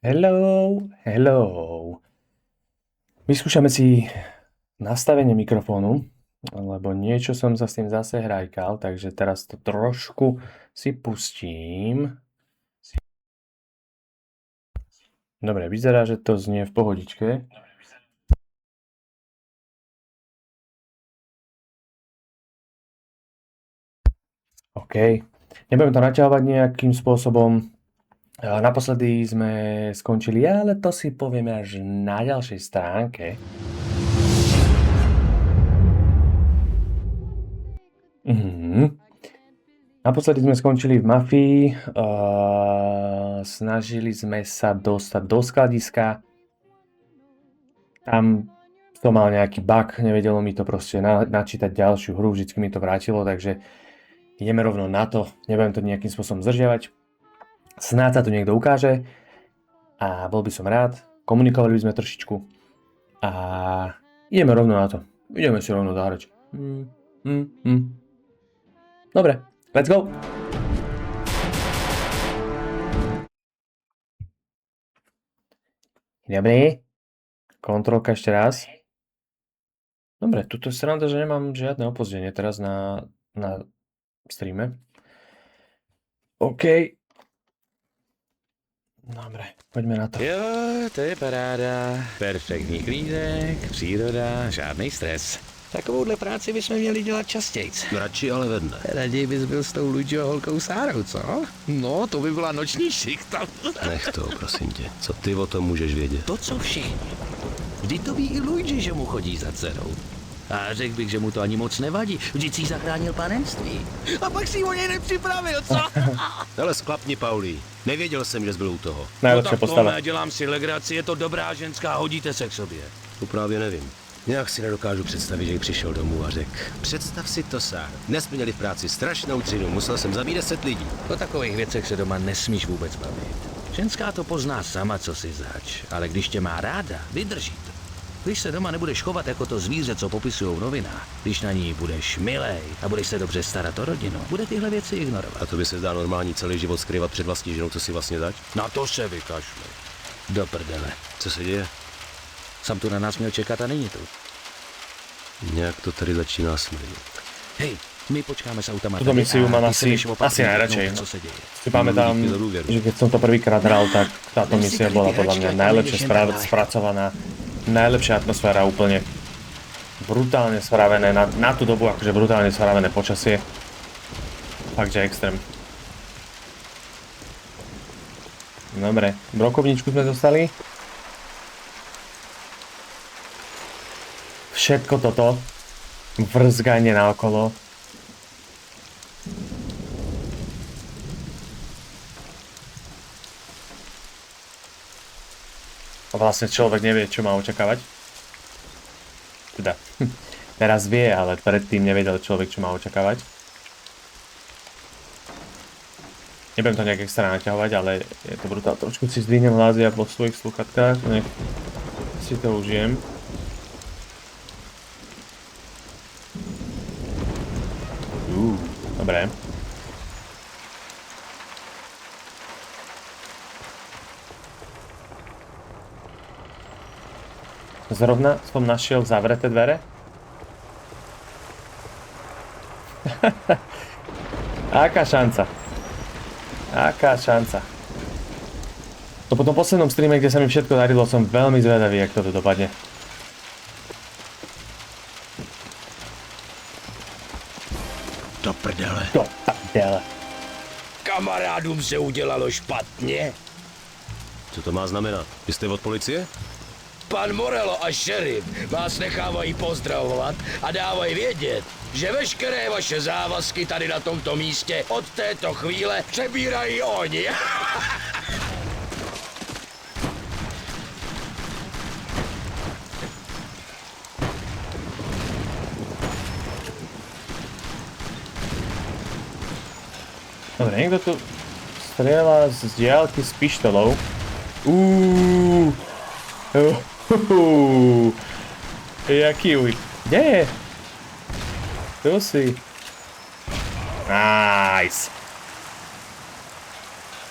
Hello, hello. Vyskúšame si nastavenie mikrofónu, lebo niečo som sa s tým zase hrajkal, takže teraz to trošku si pustím. Dobre, vyzerá, že to znie v pohodičke. OK. Nebudem to naťahovať nejakým spôsobom. Naposledy sme skončili, ale to si povieme až na ďalšej stránke. Naposledy sme skončili v mafii, snažili sme sa dostať do skladiska. Tam som mal nejaký bug, nevedelo mi to proste načítať ďalšiu hru, vždycky mi to vrátilo, takže ideme rovno na to, nebudem to nejakým spôsobom zdržiavať. Snáď sa to niekto ukáže a bol by som rád, komunikovali by sme trošičku a ideme rovno na to. Ideme si rovno zahrať. Dobre, let's go! Dobre, kontrolka ešte raz. Dobre, tuto je sranda, že nemám žiadne opozdenie teraz na streame. OK. Dobre, poďme na to. Jo, to je paráda. Perfektní klídek, příroda, žádný stres. Takovouhle práci bychom měli dělat častějc. Radši ale ve dne. Raději bys byl s tou Luigiho holkou Sárou, co? No, to by byla noční šichta. Nech to, prosím tě. Co ty o tom můžeš vědět? To, co všichni. Vždyť to ví i Luigi, že mu chodí za dcerou. A řekl bych, že mu to ani moc nevadí. Vždyť si zachránil panenství. A pak si o něj nepřipravil, co? Ale sklapni, Paulí. Nevěděl jsem, že jsi byl u toho. Najlepšia postava. já dělám si legraci, je to dobrá ženská, hodíte se k sobě. To právě nevím. Nějak si nedokážu představit, že jí přišel domů a řekl: představ si to, Sár. Dnes jsme měli v práci strašnou dřinu, musel jsem zabít 10 lidí. O takových věcech se doma nesmíš vůbec bavit. Ženská to pozná sama, co si zač, ale když tě má ráda, vydrží to. Když se doma nebudeš chovat jako to zvíře, co popisují v novinách, když na ní budeš milej a budeš se dobře starat o rodinu, bude tyhle věci ignorovat. A to by se zdá normální celý život skrývat před vlastní ženou, co si vlastně zač? Na to se vykašli. Do prdele. Co se děje? Sam tu na nás měl čekat a není tu. Nějak to tady začíná smrdit. Hej, my počkáme s autama Tuto misiu mám asi najradšej. co se děje. Si pamätám, že keď som to prvýkrát hral, tak táto misia bola podľa mňa najlepšie spracovaná, najlepšia atmosféra, úplne brutálne spravené, na tú dobu akože brutálne spravené počasie. Fakt, že extrém. Dobre, brokovničku sme dostali. Všetko toto, vrzganie naokolo. A vlastne človek nevie, čo má očakávať. Teda, teraz vie, ale predtým nevedel človek, čo má očakávať. Nebudem to nejak extra naťahovať, ale je to brutál. Trošku si zdvihnem hlasy a po svojich sluchatkách, nech si to užijem. Dobre. Zrovna som našiel zavreté dvere. Aká šanca? Aká šanca? To po tom poslednom streame, kde sa mi všetko darilo, som veľmi zvedavý, jak toto dopadne. Do prdele. Do prdele. Kamarádům se udělalo špatně. Co to má znamenat? Vy jste od policie? Pan Morello a šerif vás nechávají pozdravovat a dávají vědět, že veškeré vaše závazky tady na tomto místě od této chvíle přebírají oni. Dobre, niekto tu strieľa z diaľky s pištolou. Jaký uj. Kde je? Tu si. Nice.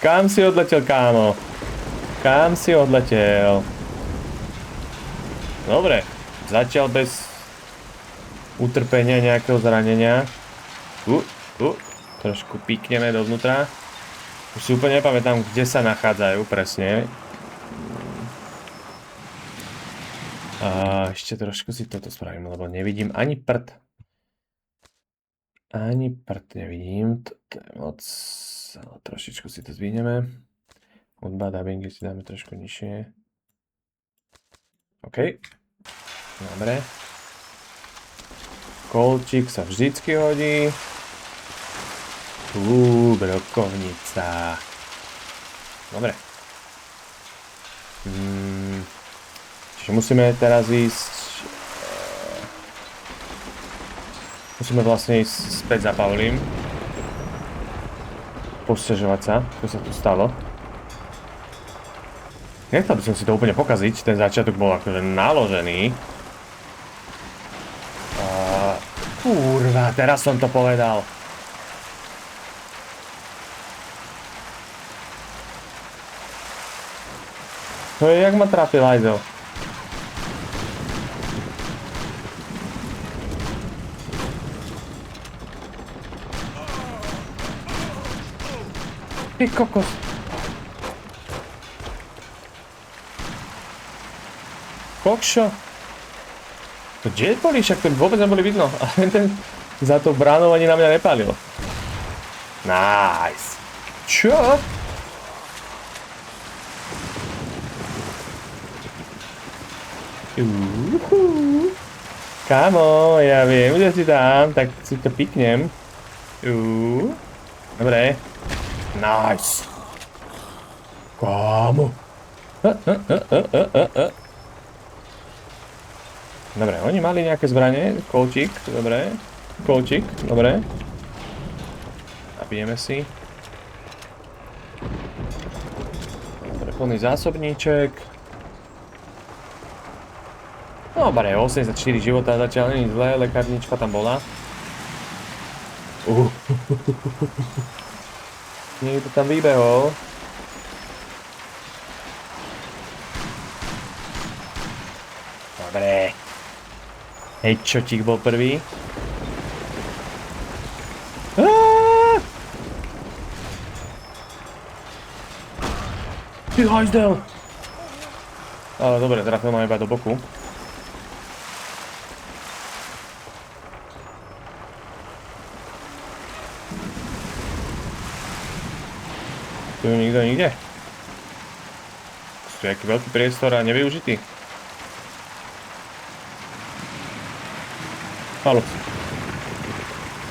Kam si odletel, kámo? Kam si odletel? Dobre, zatiaľ bez utrpenia nejakého zranenia. Trošku píkneme dovnútra. Už si úplne nepamätám, kde sa nachádzajú presne. A ešte trošku si toto spravím, lebo nevidím ani prd. Ani prd nevidím. Toto je moc. Ale trošičku si to zdvihneme. Hudba, dubbingy si dáme trošku nižšie. OK. Dobre. Kolčík sa vždycky hodí. Brokovnica. Dobre. Čiže musíme teraz ísť... Musíme vlastne ísť späť za Pavlím. Posťažovať sa, čo sa tu stalo. Nechcel by som si to úplne pokaziť, ten začiatok bol akože naložený. Kurva, teraz som to povedal. To je, jak ma trafil Ajzel. Ty kokos. Kokšo. To kde boli? Však ten vôbec neboli vidno. A ten za to bránou ani na mňa nepálil. Nice. Čo? Kámo, ja viem, že si dám, tak si to piknem. Dobre. Nice. Kámo. Dobre, oni mali nejaké zbranie. Kolčík, dobre. Kolčík, dobre. Nabijeme si. Dobre, plný zásobníček. Dobre, 84 života zatiaľ nie je zlé, lekárnička tam bola. Niekto tam vybehol. Dobre. Headshottík bol prvý. Ty hajzdel! Ale dobre, trafil ma iba do boku. Tu je nikto nikde. Tu je aký veľký priestor a nevyužitý.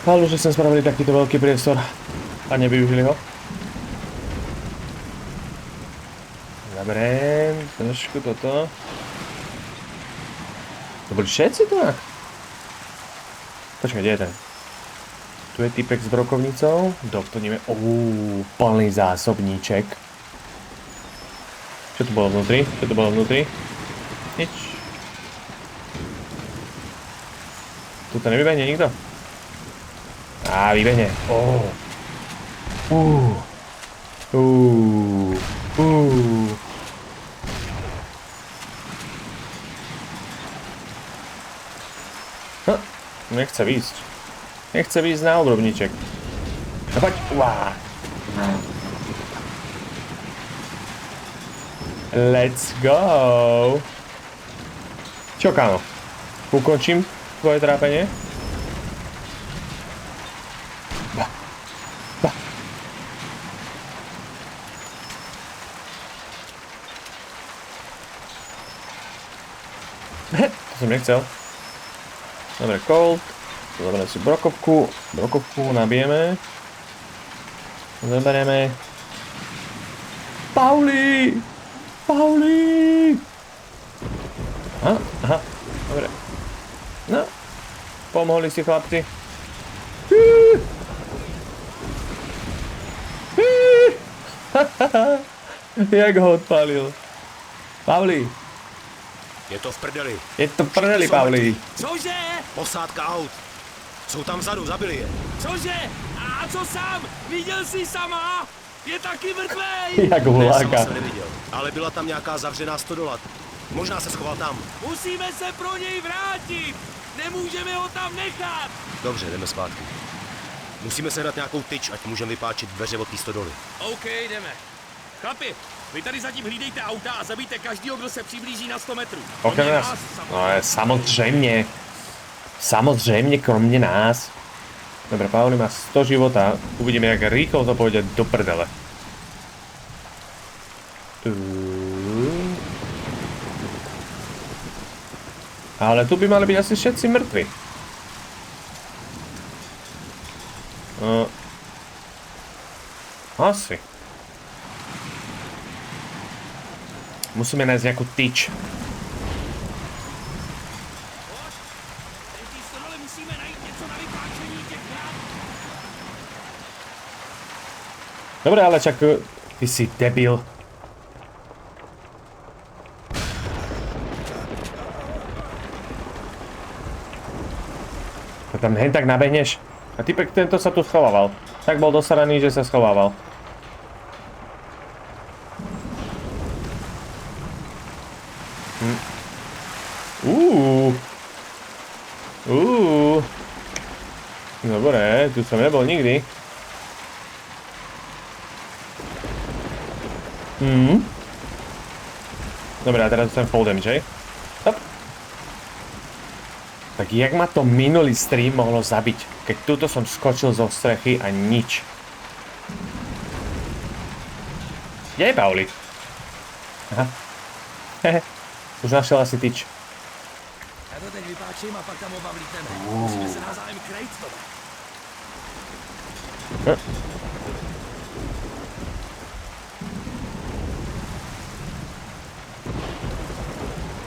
Halu, že sme spravili takýto veľký priestor a nevyužili ho. Dobre, trošku toto. To boli všetci tu? Počkaj, kde je ten? Tu je typek s brokovnicou. Doplníme. Plný zásobníček. Čo tu bolo vnútri? Nič. Tu to nevybehne nikto? Vybehne. Nechce výjsť. Nechce výjsť na obrubníček. No poď. Let's go. Čo, kámo? Ukončím tvoje trápenie? To som nechcel. Dobre, Colt. Zoberiem si brokovku. Brokovku nabijeme. Zoberieme. Pauli! Aha, dobre. No. Pomohli si, chlapci. Jak ho odpálil. Pauli. Je to v prdeli. Je to v prdeli, Pauli. Cože? Posádka aut. Jsou tam vzadu, zabili je. Cože? A co sám? Viděl jsi sama? Je taky mrtvej! Jak Ne, sama huláka. jsem neviděl, ale byla tam nějaká zavřená stodola. Možná se schoval tam. Musíme se pro něj vrátit! Nemůžeme ho tam nechat! Dobře, jdeme zpátky. Musíme sehnat nějakou tyč, ať můžeme vypáčit dveře od té stodoly. OK, jdeme. Chlapi, vy tady zatím hlídejte auta a zabijte každýho, kdo se přiblíží na 100 metrů. Okrem Kromě nás. samozřejmě. No samozrejme. Samozrejme, kromě nás. Dobre, Pauli má 100 života. Uvidíme, jak rýchlo to pôjde do prdele. Ale tu by mali byť asi všetci mŕtvi. Asi. Musíme nájsť nejakú tyč. V té stodole musíme najít něco na vypáčení těch vrát. Dobre, ale čak ty si debil. To tam hen tak nabehneš. A typek tento sa tu schovával. Tak bol dosaraný, že sa schovával. Dobre, tu som nebol nikdy. Dobre, a teraz som full damage, hej? Hop. Tak jak ma to minulý stream mohlo zabiť, keď tuto som skočil zo strechy a nič. Kde je Pauli? Aha. Hehe. Už našiel asi tyč. Já to teď vypáčím a pak tam oba vlítneme. Musíme se navzájem krejt, Tome.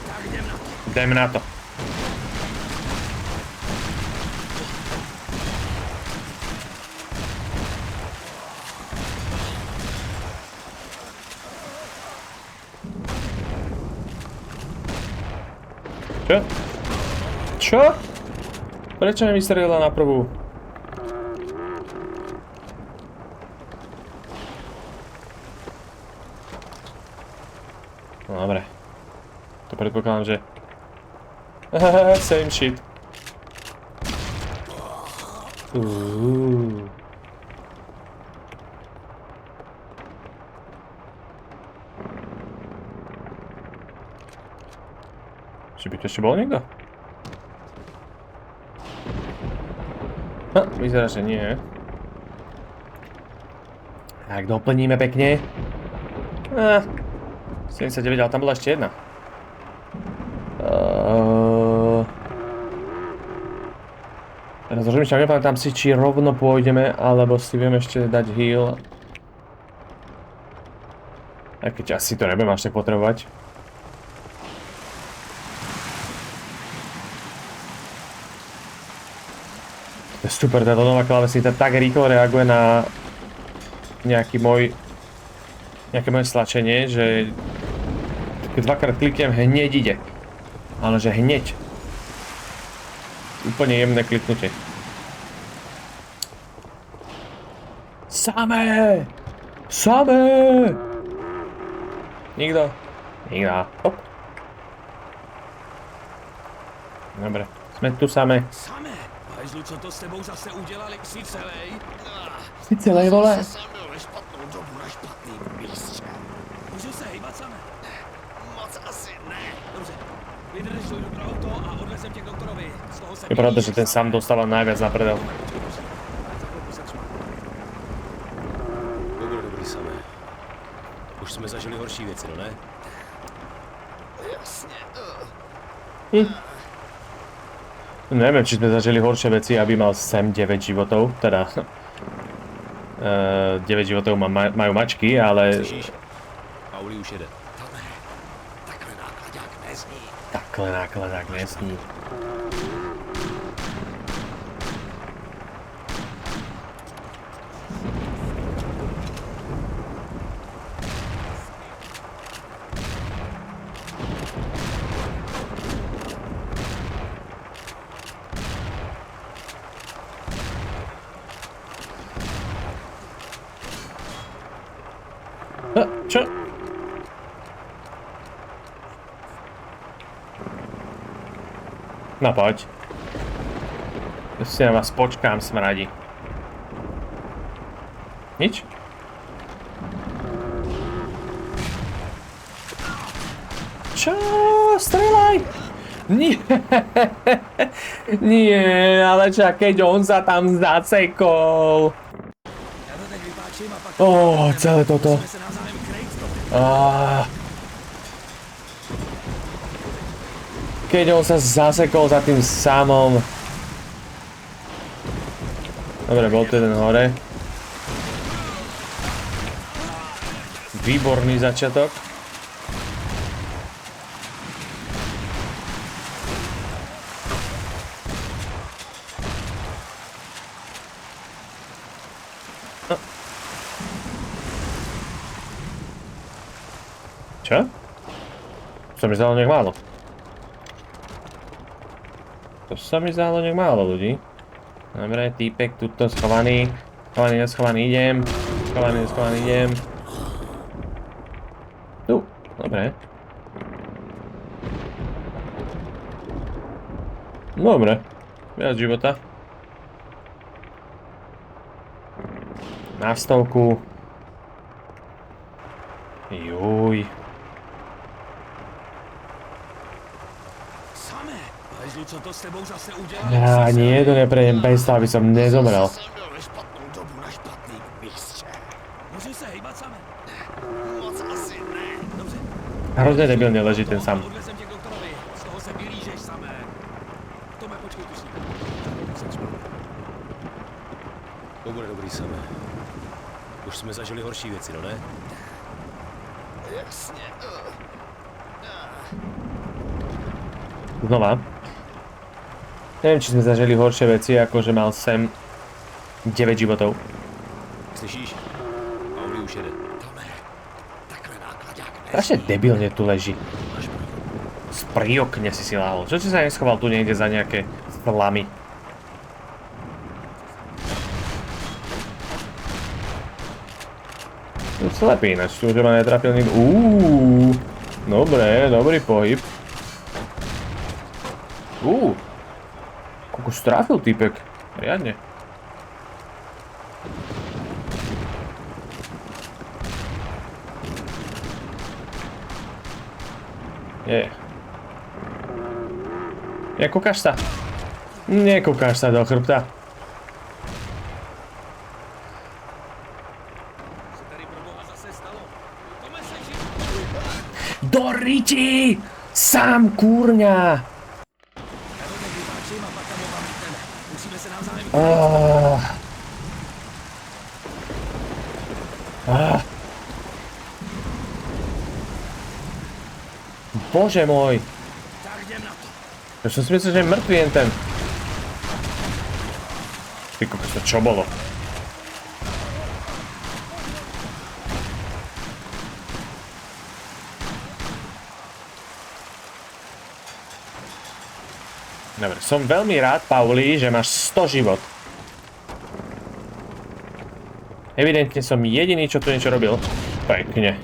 Tak jdem na to. Jdem na to. Čo? Čo? Prečo mi vystrelila na prvú? No dobre. To predpokladám, že... Same shit. Či by to ešte bol niekto? Vyzerá, že nie. Tak doplníme pekne. 79, ale tam bola ešte jedna. Teraz rozmýšľam, nepamätám si, či rovno pôjdeme, alebo si viem ešte dať heal. Aj keď asi to nebudem až tak potrebovať. To je super, táto nová klávesnica tak rýchlo reaguje na nejaké moje stlačenie, že keď dvakrát kliknem, hneď ide. Ale že hneď. Úplne jemné kliknutie. Samé! Samé! Nikto? Nikto. Hop. Dobre, sme tu samé. Same, hajzlu, co to s tebou zase udělali? Jsi celej? Si celé, vole. Jsem byl ve špatnou dobu na špatný místě. Můžu se hejbat same? Moc asi ne. Dobře, vydrž, dojdu pro auto a odvezem tě k doktorovi. Z toho se Je pravda, že ten sám dostáva najviac na prdel. Dobrý samé. Už jsme zažili horší věci, no ne? Jasně. Neviem, či sme zažili horšie veci, aby mal Sam 9 životov, teda 9 životov majú mačky, ale Slyšíš? Pauli už jede. Tome, takhle nákladák nezní. takhle nákladák nesmí. No poď. Si na vás počkám, smradi. Nič? Čo? Strelaj! Nie, nie, ale čak, keď on sa tam zasekol. Celé toto. Keď on sa zasekol za tým samom. Dobre, bol tu jeden hore. Výborný začiatok. Čo? To sa mi zdalo nejak málo. To sa mi zdalo nejak málo ľudí. Dobre, týpek tuto schovaný. Schovaný, neschovaný, idem. Schovaný, neschovaný, idem. Tu, dobre. Dobre, viac života. Na stovku. Juj. Co to s tebou zase udělal? Ja nie, to neprejdem bez toho, aby som nezomrel. Jsem byl ve špatnou dobu na špatný místě. Můžu se hejbat same? Moc asi ne. Dobře. Hrozne debilne leží ten sám. Odvezem tě k doktorovi. Z toho se vylížeš samé. Tome, počkej tu s ním. To bude dobrý samé. Už jsme zažili horší věci, no ne? Jasně. Znova. Neviem, či sme zažili horšie veci, ako že mal Sam 9 životov. Slyšíš? Pauli už jede. Tome, takhle nákladák ne. Strašne debilne tu leží. Pri okne si láhol. Čo si sa neschoval tu niekde za nejaké slamy? Tu slepý ináč, tu že ma netrafil nikto. Dobre, dobrý pohyb. Koľko strafil týpek. Riadne. Nekúkaš sa? Nekúkaš sa do chrbta. Do riti! Sám kúrňa! Bože môj! Ja som si myslel, že je mŕtvý jen ten. Ty kokos, to čo bolo? Dobre, som veľmi rád, Pauli, že máš 100 život. Evidentne som jediný, čo tu niečo robil. Pekne.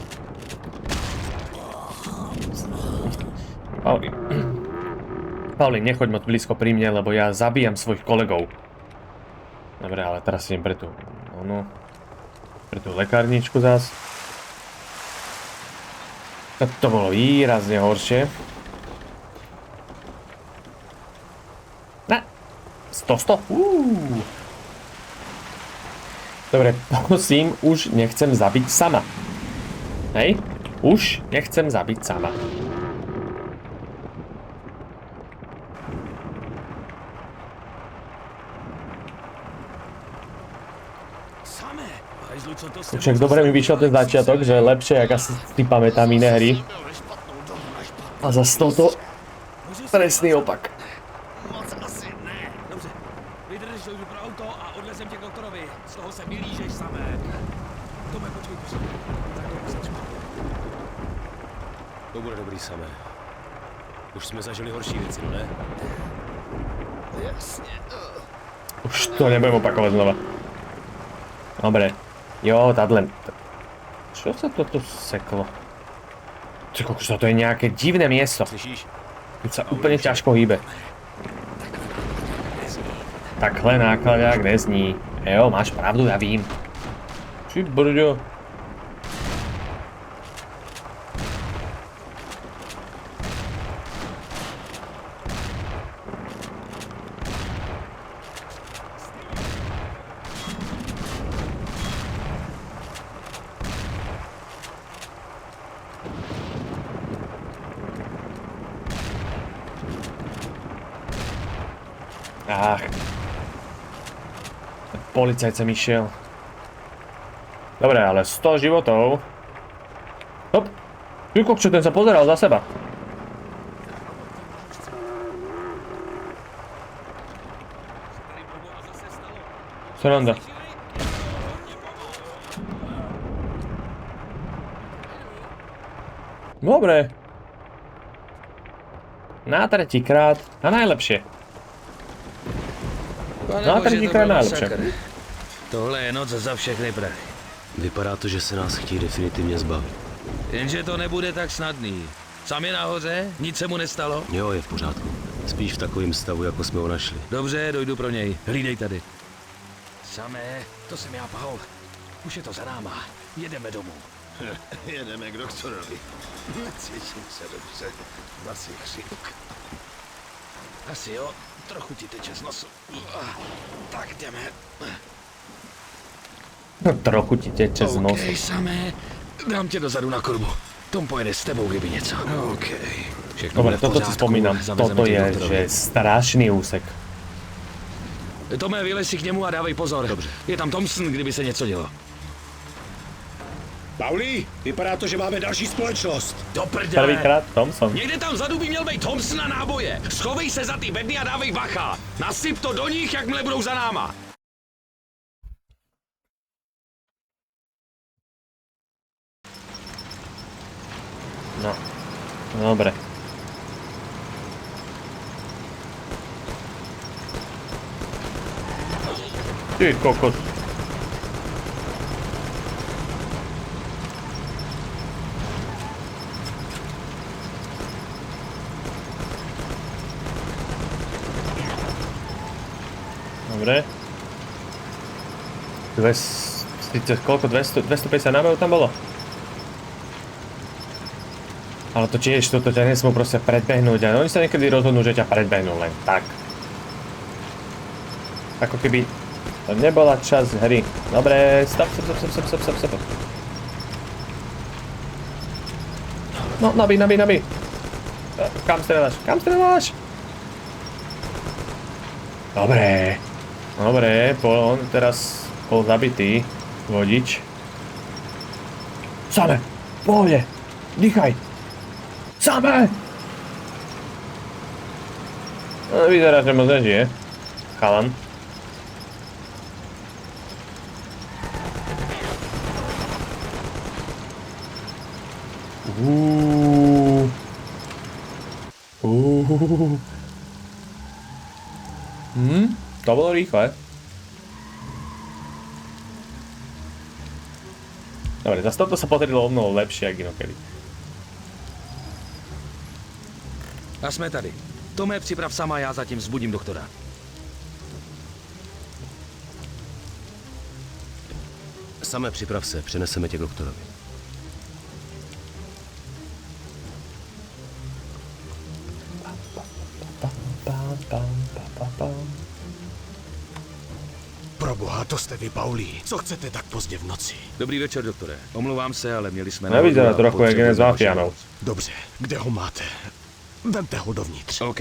Pauli, nechoď moc blízko pri mne, lebo ja zabíjam svojich kolegov. Dobre, ale teraz idem pre tú lekárničku zás. To bolo výrazne horšie. 100. Dobre, prosím, už nechcem zabiť sama. Hej? Už nechcem zabiť sama. Však dobre mi vyšiel ten začiatok, že lepšie, jak asi si pamätám iné hry. A zase toto presný opak. To bude dobrý samé. Už jsme zažili horší věci, no ne? Jasně. Už to nebudem opakovať znova. Dobre. Jo, tadle. Čo sa toto seklo? Ty kokos, to je nejaké divné miesto. Slyšíš? Keď sa úplne ťažko hýbe. Takhle nákladák nezní. Jo, máš pravdu, já vím. Či brďo. Ach. Policajt sem išiel. Dobre, ale 100 životov. Hop. Ty kokčo, ten sa pozeral za seba. Sranda. Dobre. Na tretíkrát a najlepšie. No a tretíkrát najlepšie. Tohle je noc za všechny prachy. Vypadá to, že se nás chtějí definitivně zbavit. Jenže to nebude tak snadný. Sam je nahoře, nic se mu nestalo? Jo, je v pořádku. Spíš v takovém stavu, jako jsme ho našli. Dobře, dojdu pro něj. Hlídej tady. Samé, to jsem já, Paul. Už je to za náma. Jedeme domů. Jedeme k doktorovi. Cítím se dobře. Zase chřipka. Asi jo, trochu ti teče z nosu. Tak jdeme. No, trochu ti teče z nosu. OK, Samé, dám tě dozadu na korbu. Tom pojede s tebou, kdyby něco. OK. Všechno Dobre, bude v toto si pořádku, spomínam. zavezeme Toto tě je, k doktorovi. že strašný úsek. Tome, vylez si k němu a dávej pozor. Dobře. Je tam Thompson, kdyby se něco dělo. Pauli, vypadá to, že máme další společnost. Do prdele. Prvýkrát Thompson. Někde tam vzadu by měl být Thompson a náboje. Schovej se za ty bedny a dávej bacha. Nasyp to do nich, jakmile budou za náma. No, dobre. Ty kokos. Dobre. Koľko? 250 nábojov tam bolo? Ale to tiež, toto ťa nesmú proste predbehnúť a oni sa niekedy rozhodnú, že ťa predbehnú len tak. Ako keby to nebola časť hry. Dobre, stop. No, nabij. Kam strieľaš? Dobre, on teraz bol zabitý, vodič. Same, pohode, dýchaj. Same! No, vyzerá, že moc nežije. Chalan. To bolo rýchle. Dobre, zase toto sa podarilo o mnoho lepšie, jak inokedy. A jsme tady. Tome, připrav sama, já zatím vzbudím doktora. Samé připrav se, přeneseme tě k doktorovi. Proboha, to jste vy, Pauli. Co chcete tak pozdě v noci? Dobrý večer, doktore. Omlouvám se, ale měli jsme... Nevyzerá náhodu a trochu jak jeden z potřebujeme mafiánov. vaši pomoc. Dobře, kde ho máte? Vemte ho dovnitř. OK.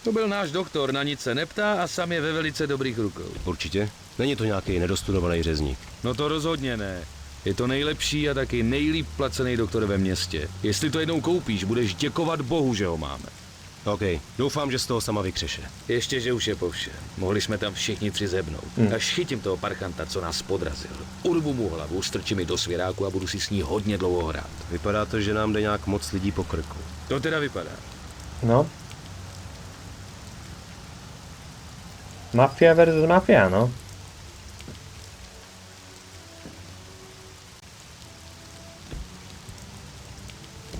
To byl náš doktor, na nic se neptá a sam je ve velice dobrých rukou. Určitě? Není to nějaký nedostudovaný řezník. No to rozhodně ne. Je to nejlepší a taky nejlíp placený doktor ve městě. Jestli to jednou koupíš, budeš děkovat Bohu, že ho máme. OK, doufám, že z toho sama vykřeše. Ještě, že už je po všem. Mohli jsme tam všichni tři zebnout. Až chytím toho parchanta, co nás podrazil. Urvu mu hlavu, strčím mi do svěráku a budu si s ní hodně dlouho hrát. Vypadá to, že nám jde nějak moc lidí po krku. To teda vypadá. No. Mafia versus mafia, no.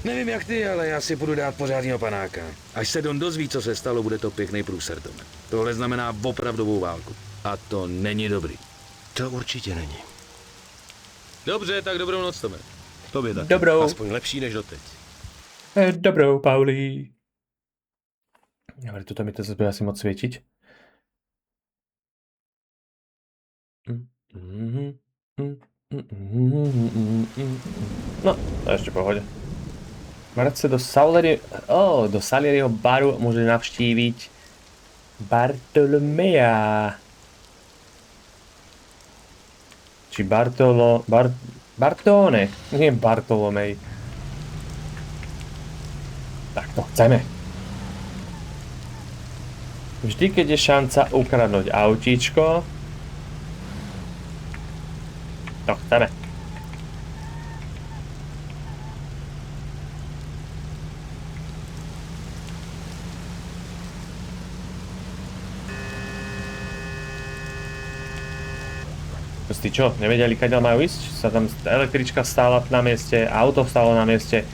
Nevím jak ty, ale já si půjdu dát pořádného panáka. Až se Don dozví, co se stalo, bude to pěkný průser, Tome. Tohle znamená opravdovou válku. A to není dobrý. To určitě není. Dobře, tak dobrou noc, Tome. Tobě taky. Dobrou. Aspoň lepší než doteď. Dobrou, Pauli. Dobre, tuto mi to zase bude asi moc svietiť. No, to je ešte v pohode. Marce do Salieriho baru môže navštíviť Bartolomea. Či Bartone, nie Bartolomej. Tak to chceme. Vždy, keď je šanca ukradnúť autíčko, to chceme. Proste čo, nevedeli, kadeľ majú ísť? Sa tam električka stála na mieste, auto stálo na mieste.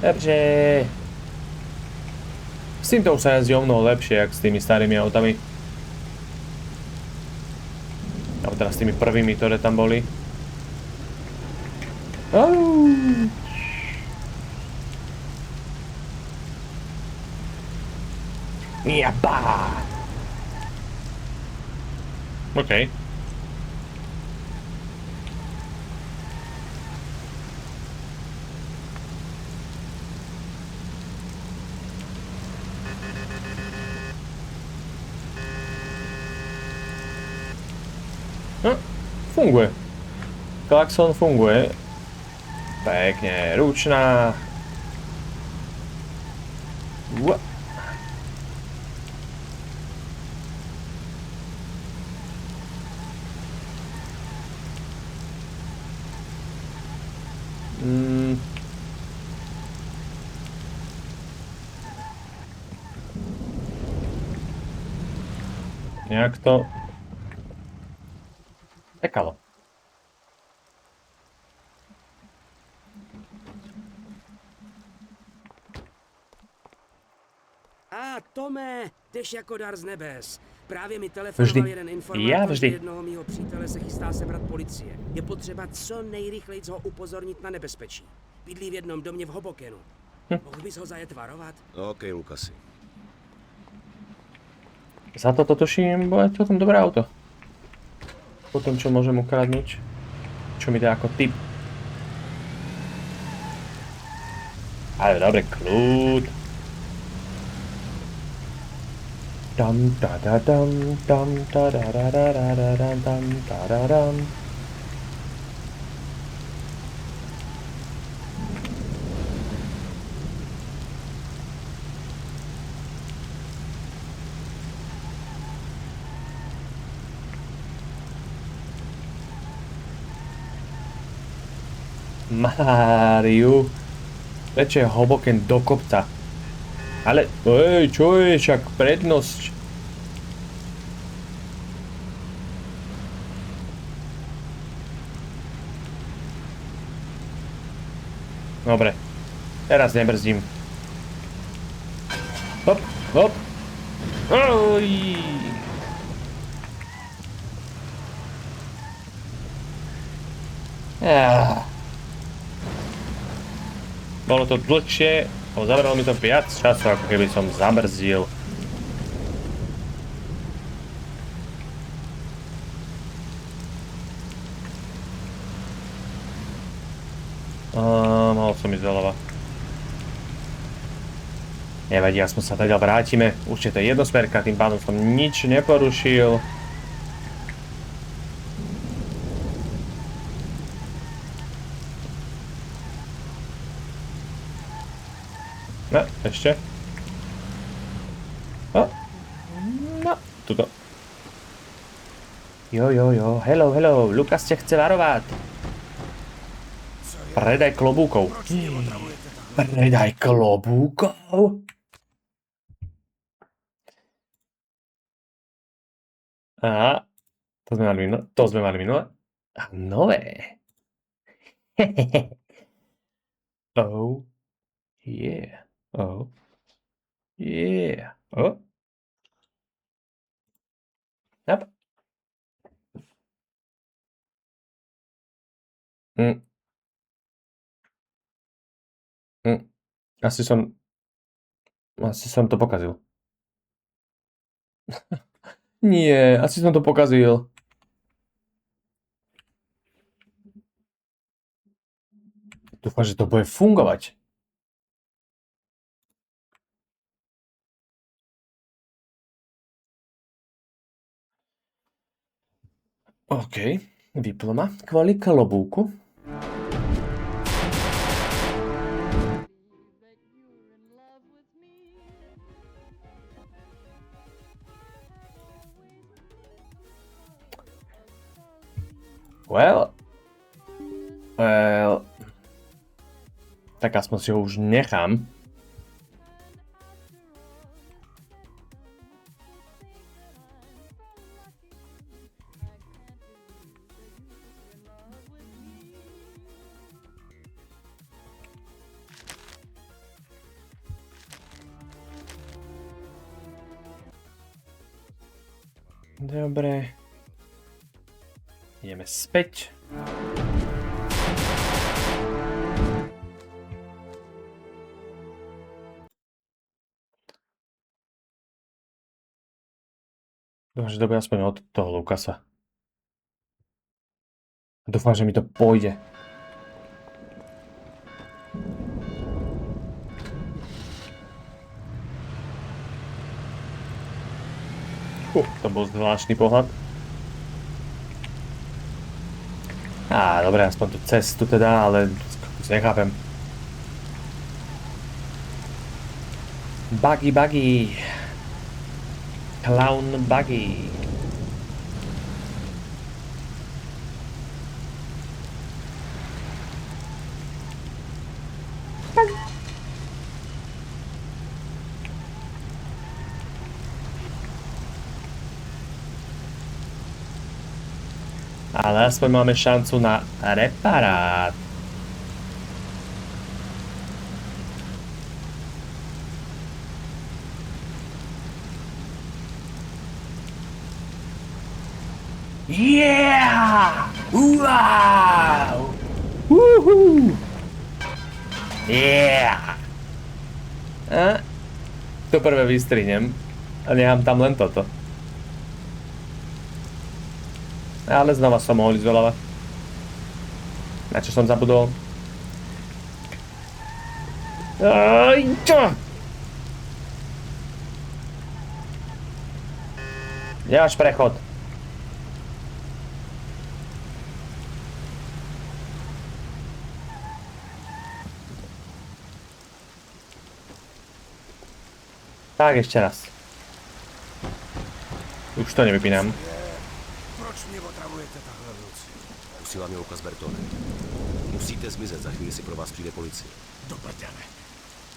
Dobře. S týmto už sa jazdí o mnoho lepšie, jak s tými starými autami. Alebo teda s tými prvými, ktoré tam boli. Jabá! OK. No, funguje. Klaxon funguje. Pekne, ručná. Nejak to pekalo. Tome, jdeš jako dar z nebes. Právě mi telefonoval jeden informátor, že jednoho mýho přítele se chystá sebrat policie. Je potřeba co nejrychleji ho upozornit na nebezpečí. Bydlí v jednom domě v Hobokenu. Mohl bys ho zajet varovat? OK, Lukasi. Za toto tuším, bude to tam dobré auto. Potom, čo môžem ukradnúť. Čo mi dá ako tip. Ale dobre, kľud. Dam da da dam dam da da da da da da da dam da da dam. Máriu. Prečo je Hoboken do kopca? Ale, čo je, však prednosť. Dobre, teraz nebrzdím. Hop, hop. Oj. Bolo to dlhšie, ale zabralo mi to viac času, ako keby som zabrzdil. Mal som ísť doľava. Nevadí, aspoň sa teda vrátime. Určite to je jednosmerka, tým pádom som nič neporušil. No, ešte. No, tuto. Jo, hello, Lukas ťa chce varovať. Predaj klobúkov. Predaj klobúkov? Aha. To sme mali minule. A nové. Oh, yeah. Oh, yeah. Oh. Yep. Mm, mm. Asi som to pokazil. Nie, asi som to pokazil. Dúfam, že to bude fungovať. OK, vyplo ma kvôli klobúku. Well. Tak aspoň si ho už nechám. Dobre. Ideme späť. Dúfam, že to bude aspoň od toho Lukasa. Dúfam, že mi to pôjde. To bol zvláštny pohľad. Dobre, aspoň tú cestu teda, ale nechápem. Buggy. Clown buggy. Ale aspoň máme šancu na reparát. Yeah! Wow! Woohoo! Yeah! To prvé vystrihnem a nechám tam len toto. Ale znova som mohol ísť veľa. Na čo som zabudol? Nemáš prechod. Tak, ešte raz. Už to nevypínam. Proč mě otravujete takhle, Luci? Posílám je Lukas Bertone. Musíte zmizet, za chvíli si pro vás přijde policie. Do prdele.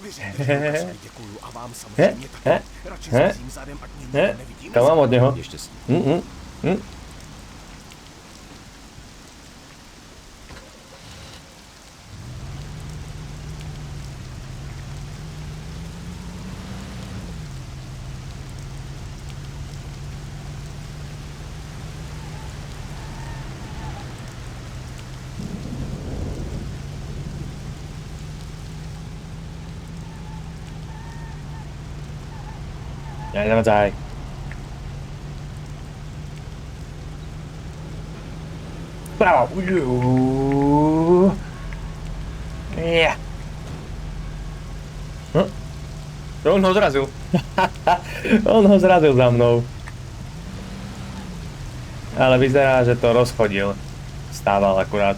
Vy řeknete, že Lukasovi děkuju a vám samozřejmě taky. Radši zmizím zádem, ať mě nikdo nevidí. To mám od neho. Je štěstí. Ja naozaj. Bravo. Ja. On ho zrazil. On ho zrazil za mnou. Ale vyzerá, že to rozchodil. Stával akurát.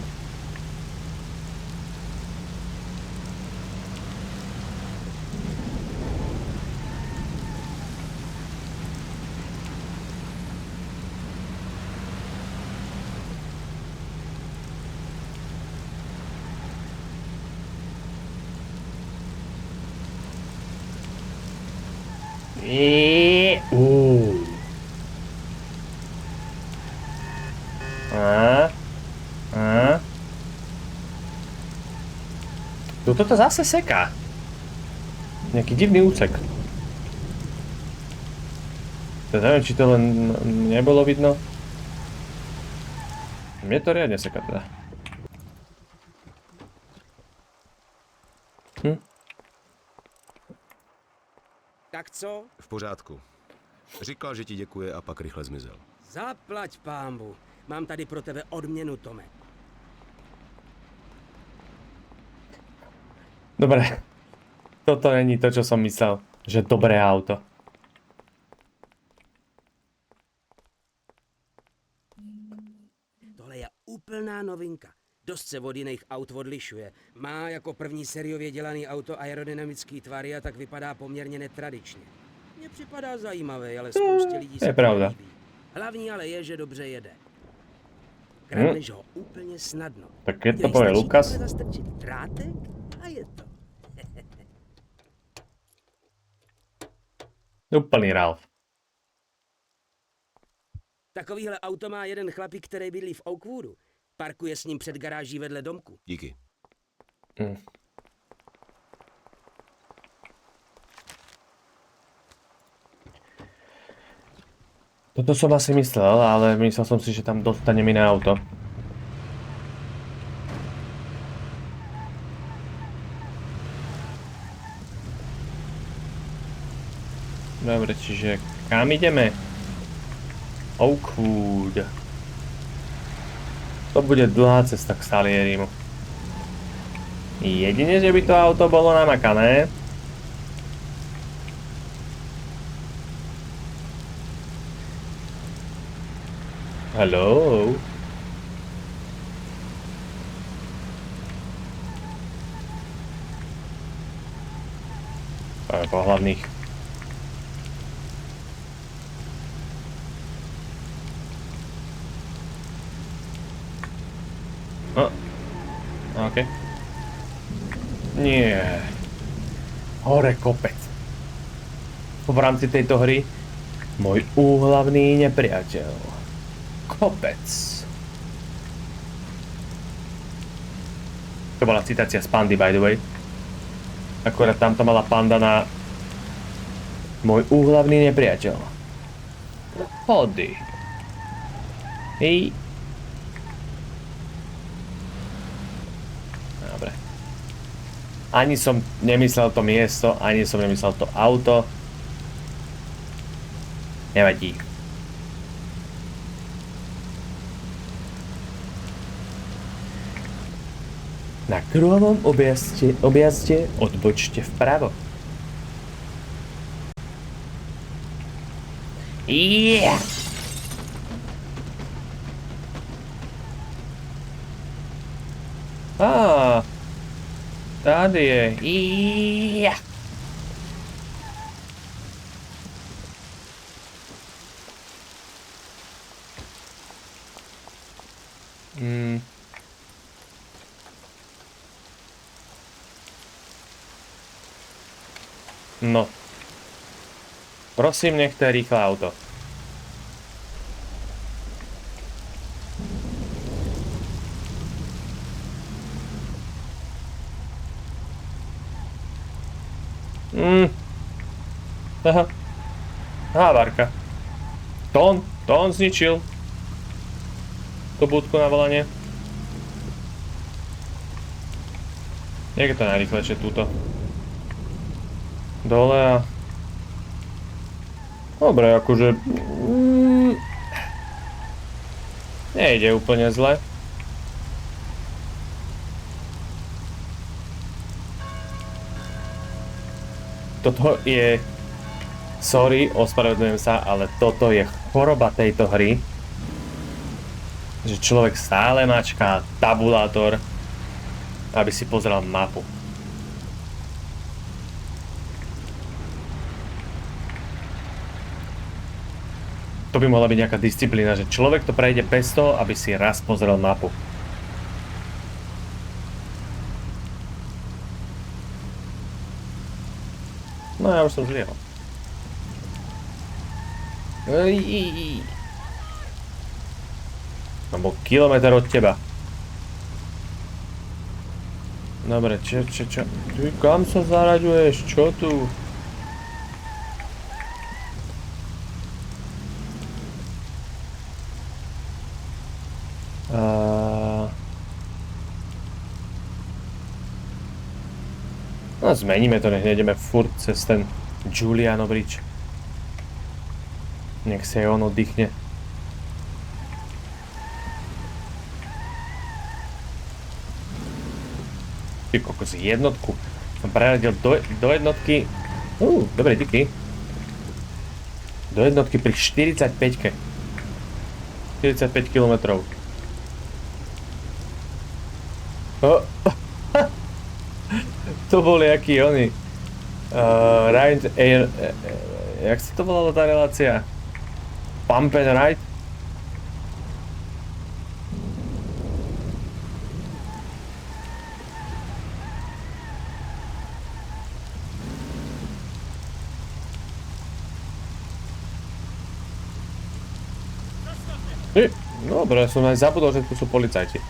Tuto to zase seká. Nejaký divný úsek. Neviem, či to len nebolo vidno. Mne to riadne seká teda. Tak co? V pořádku. Říkal, že ti děkuje a pak rychle zmizel. Zaplať pámbu. Mám tady pro tebe odměnu, Tome. Dobre. Toto není to, čo som myslel. Že dobré auto. Tohle je úplná novinka. Dost se od jiných aut odlišuje. Má jako první sériově dělaný auto aerodynamický tvary a tak vypadá poměrně netradičně. Mně připadá zajímavé, ale spoustě lidí se je to pravda. nelíbí. Hlavní ale je, že dobře jede. Kradneš ho úplně snadno. Tak keď to Něj povie stačí Lukas. takhle zastrčit drátek a je to. Úplný Ralf. Takovýhle auto má jeden chlapík, který bydlí v Oakwoodu. Parkuje s ním před garáží vedle domku. Díky. Toto som asi myslel, ale myslel som si, že tam dostanem iné auto. Dobre, čiže kam ideme? Oakwood. To bude dlhá cesta k Salierimu. Jedine, že by to auto bolo namakané. Hello? To je po hlavných. OK. Nie. Hore kopec. V rámci tejto hry môj úhlavný nepriateľ. Kopec. To bola citácia z Pandy, by the way. Akorát tamto mala panda na môj úhlavný nepriateľ. Hody. Hej. Dobre. Ani som nemyslel to miesto, ani som nemyslel to auto. Nevadí. Na kruhovom objazde odbočte vpravo. Yeah! Tady je. Yeah! No. Prosím, nech to je rýchle auto. Aha. Hávarka. To on zničil. Tú budku na volanie. Jak je to najrýchlejšie túto? Dole a... Dobre, akože... Nejde úplne zle. Toto je... Sorry, ospravedlňujem sa, ale toto je choroba tejto hry. Že človek stále mačká tabulátor, aby si pozrel mapu. To by mohla byť nejaká disciplína, že človek to prejde bez toho, aby si raz pozrel mapu. No ja už som zliehol. Som bol kilometr od teba. Dobre, čo? Ty kam sa zaraďuješ? Čo tu? No zmeníme to, nech nejdeme furt cez ten Giuliano Bridge. Nech si aj on oddychne. Ty kokos, jednotku. Som preradil do jednotky. Dobre, díky. Do jednotky pri 45-ke. 45 kilometrov. To boli akí oni. Ride Air... jak sa to volala tá relácia? Pump and Ride? Dobre, som aj zabudol, že tu sú policajti.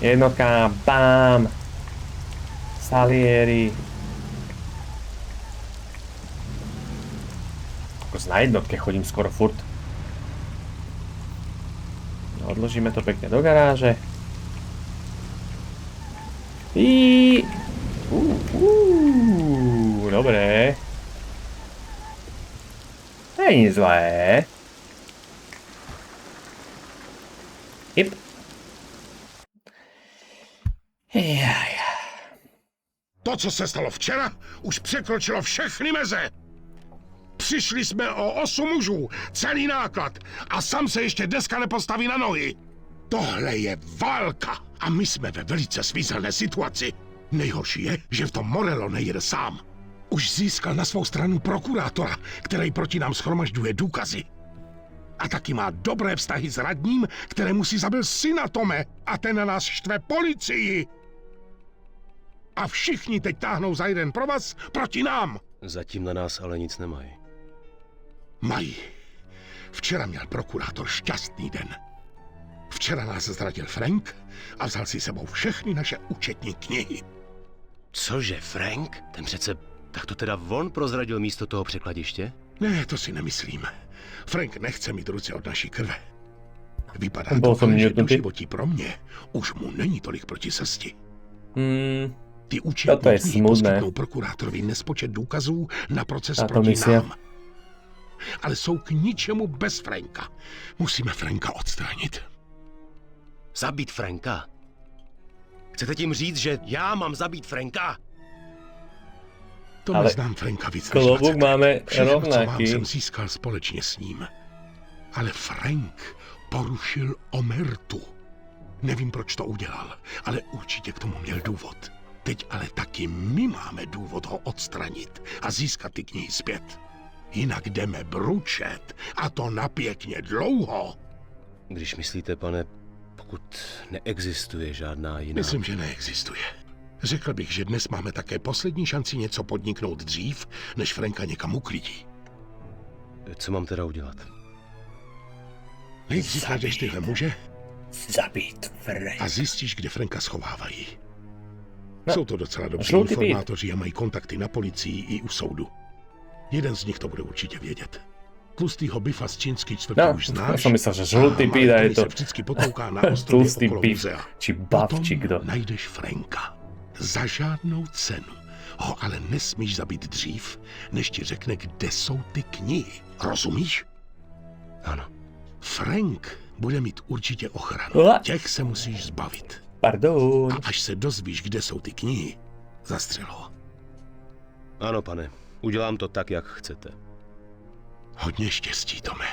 Jednotka, bám! Salieri. Na jednotke chodím skoro furt. Odložíme to pekne do garáže. Dobre. Není zlé. Yep. To, co se stalo včera, už překročilo všechny meze. Přišli jsme o 8 mužů, celý náklad a sam se ještě dneska nepostaví na nohy. Tohle je válka a my jsme ve velice svízelné situaci. Nejhorší je, že v tom Morello nejede sám. Už získal na svou stranu prokurátora, který proti nám schromažďuje důkazy. A taky má dobré vztahy s radním, kterému si zabil syna Tome a ten na nás štve policii. A všichni teď táhnou za jeden provaz proti nám. Zatím na nás ale nic nemají. Mají. Včera měl prokurátor šťastný den. Včera nás zradil Frank a vzal si sebou všechny naše účetní knihy. Cože, Frank? Ten přece... Tak to teda on prozradil místo toho překladiště? Ne, to si nemyslím. Frank nechce mít ruce od naší krve. Vypadá Byl to, jsem ale, že mutnutý. do životí pro mě už mu není tolik proti srsti. Ty Toto účetní je knihy smutné. poskytnou prokurátorovi nespočet důkazů na proces Tato proti misie. nám. Ale jsou k ničemu bez Franka. Musíme Franka odstranit. Zabít Franka? Chcete tím říct, že já mám zabít Franka? To Ale neznám Franka víc než klobuk 20 let. máme Všechno, co mám, rovnaký. jsem získal společně s ním. Ale Frank porušil omertu. Nevím, proč to udělal, ale určitě k tomu měl důvod. Teď ale taky my máme důvod ho odstranit a získat ty knihy zpět. Jinak jdeme bručet a to na pěkně dlouho. Když myslíte, pane, pokud neexistuje žádná jiná... Myslím, že neexistuje. Řekl bych, že dnes máme také poslední šanci něco podniknout dřív, než Franka někam uklidí. Co mám teda udělat? Nejdřív najdeš tyhle muže Zabít Frank. a zjistíš, kde Franka schovávají. No, Jsou to docela dobří žlutý pít. informátoři a mají kontakty na policii i u soudu. Jeden z nich to bude určitě vědět. Tlustýho Biffa z čínský čtvrtí No, už já znáš. jsem myslel, že žlutý A pít a je Marek, to který se vždycky potlouká na ostrově tlustý okolo Biff, muzea. či Buff, Potom či kdo. najdeš Franka. Za žádnou cenu. Ho ale nesmíš zabít dřív, než ti řekne, kde jsou ty knihy. Rozumíš? Ano. Frank bude mít určitě ochranu. Ua. Těch se musíš zbavit. Pardon. A až se dozvíš, kde jsou ty knihy, zastřel ho. Ano, pane. Udělám to tak, jak chcete. Hodně štěstí, Tome.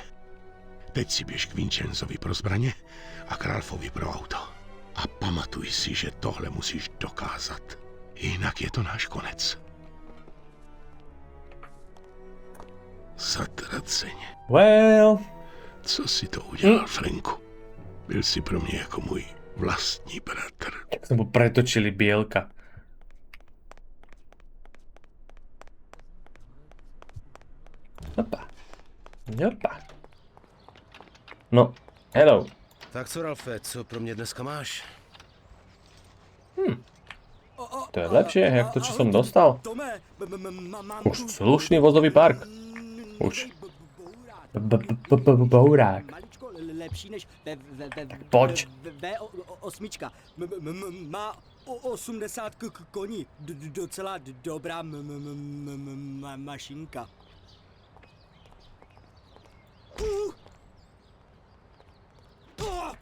Teď si běž k Vincenzovi pro zbraně a k Ralfovi pro auto. A pamatuj si, že tohle musíš dokázat. Jinak je to náš konec. Zatraceně. Well, Co si to udělal, Franku? Byl si pro mě jako můj vlastní bratr. jsme mu pretočili bielka. Opa. Opa. No, Hello. Tak co, Ralfe, co pro mě dneska máš? To je lepšie, jak to, čo som dostal. Tome, mám Už slušný vozový park. Už. Bourák. maličko lepší než Pojď. V8. Má 80 koní. Docela dobrá mašinka.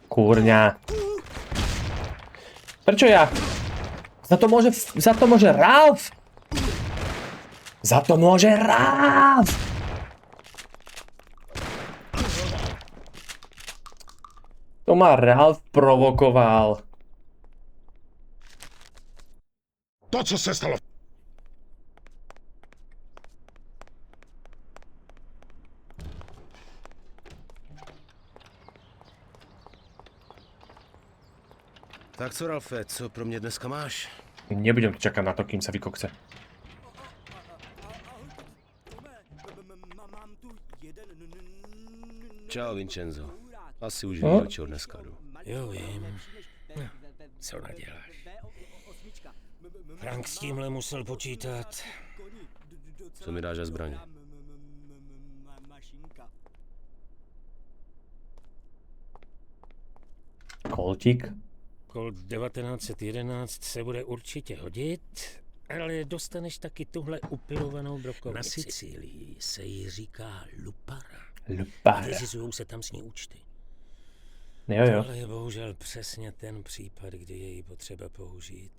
Kurňa. Prečo ja? Za to môže Ralf! Za to môže Ralf! To ma Ralf provokoval. To, co se stalo Tak co, Ralfe, co pro mě dneska máš? Nebudem tu čakať na to, kým sa vykokce. Mám tu jeden Čau, Vincenzo. Asi už víš, o čeho dneska jdu. Jo, vím. Co naděláš? Frank s tímhle musel počítat. Co mi dáš za zbraně? Koltík. Colt 1911 se bude určitě hodit, ale dostaneš taky tuhle upilovanou brokovnici. Na Sicílii se jí říká lupara. Lupára. Vyřizujou se tam s ní účty. Jo. Ale je bohužel přesně ten případ, kdy je jí potřeba použít.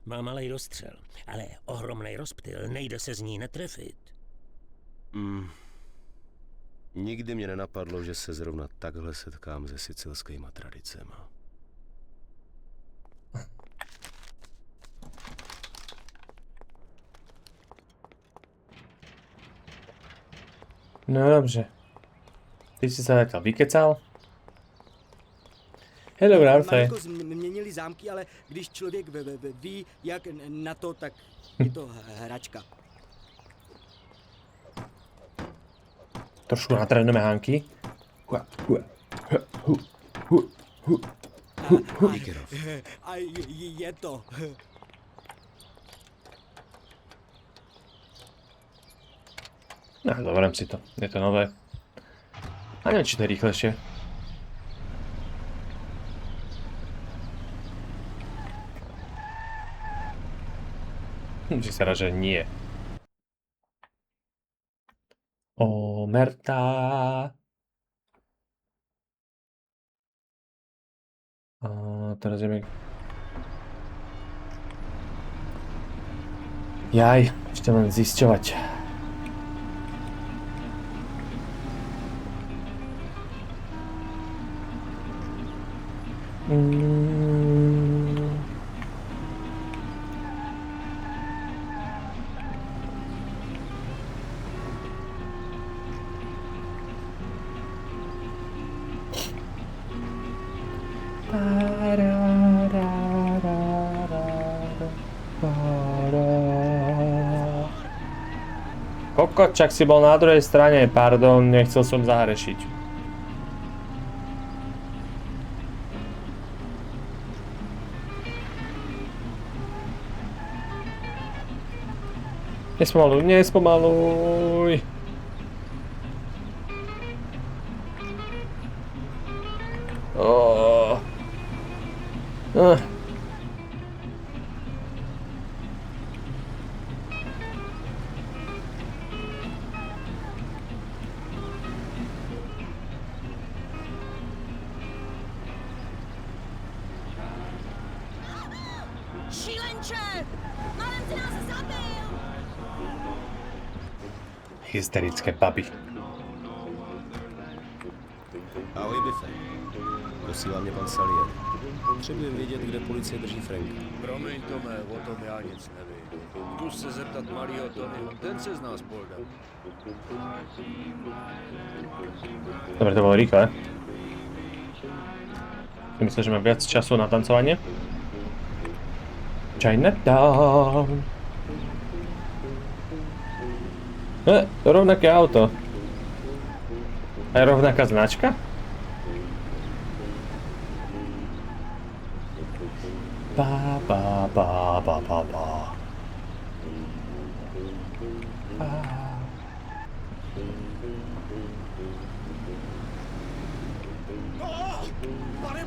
Má malej dostřel, ale ohromnej rozptyl, nejde se z ní netrefit. Nikdy mě nenapadlo, že se zrovna takhle setkám se sicilskýma tradicema. No dobře. Ty si sa takto vykecal. Hello, Ralfe. Malinko změnili zámky, ale když člověk ví, jak na to, tak je to hračka. Trošku natrénujeme Hanky. Díky, Ralfe. A je to. No, zoberiem si to. Je to nové. A neviem, či to je rýchlejšie. Vyzerá, že nie. Omerta. A teraz ideme... Jaj, ešte len zisťovať. Kokočak si bol na druhej strane, pardon, nechcel som zahrešiť. Nespomaluj, nespomaluj. Šílenče! Málem ty nás zabil! Hysterické baby. Ahoj, Biffe. Posílá mě pan Salier. Potřebuji vědět, kde policie drží Franka. Promiň, Tome, o tom já nic nevím. Zkus se zeptat malýho Tonyho, ten se z nás poldá. Dobre, to bolo rýchle. Myslím, že mám viac času na tancovanie. Chinatown. Rovnaké auto. Aj rovnaká značka? Ba, ba, ba, ba, ba, ba.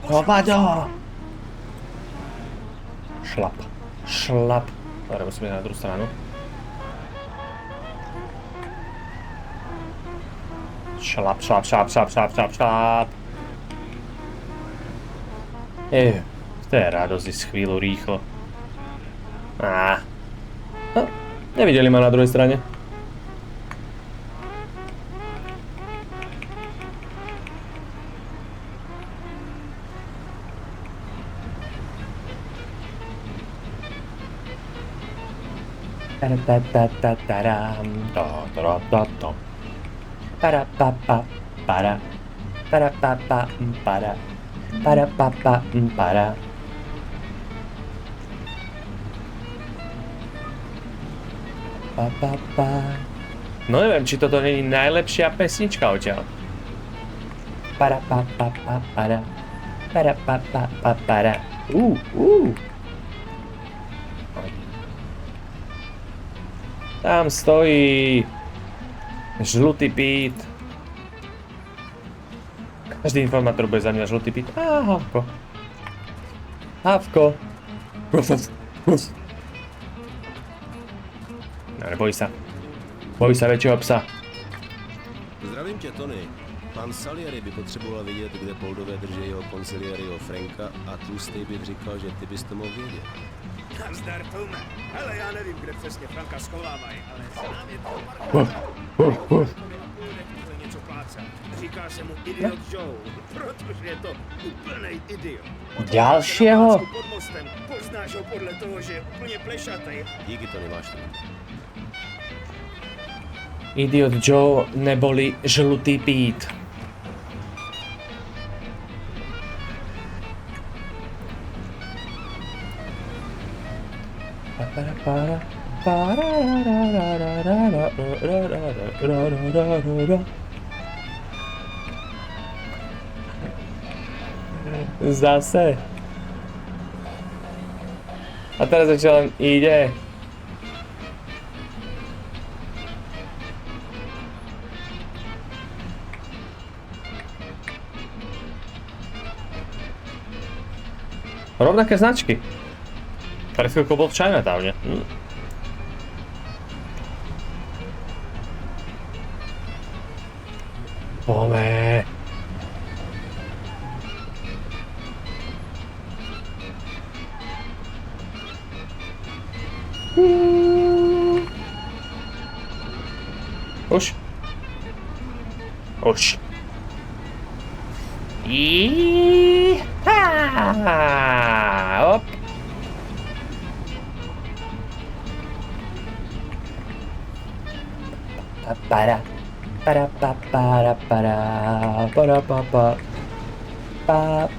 No, Paťo! Šlap. Šlap. Dobre, musíme na druhú stranu. Šlap, šlap, šlap, šlap, šlap, šlap, šlap. To je radosť ísť chvíľu rýchlo. Nevideli ma na druhej strane. No neviem, či toto nie je najlepšia pesnička odtiaľ. Tam stojí žlutý Pít. Každý informátor bude za mňa žlutý Pít. Havko. Havko. Neboj sa. Boj sa väčšieho psa. Zdravím tě, Tony. Pan Salieri by potřeboval vědět, kde Poldové drží jeho konziliériho Franka a Tlustej by říkal, že ty bys to mohl vědět. Nazdar, Tome. Hele, já nevím, kde přesně Franka schovávají, ale znám je to něco pláca. Říká se mu Idiot Joe, protože je to úplnej idiot. Ďalšieho? Pod mostem poznáš ho podle toho, že je úplně plešatej. Díky, Tony, máš to. Idiot Joe neboli žlutý Pít. Zase. A teraz ešte len ide. Rovnaké značky. Pred chvíľkou bol v Chinatowne. Pome. Už. Už. Hop. Para para para para para para pa.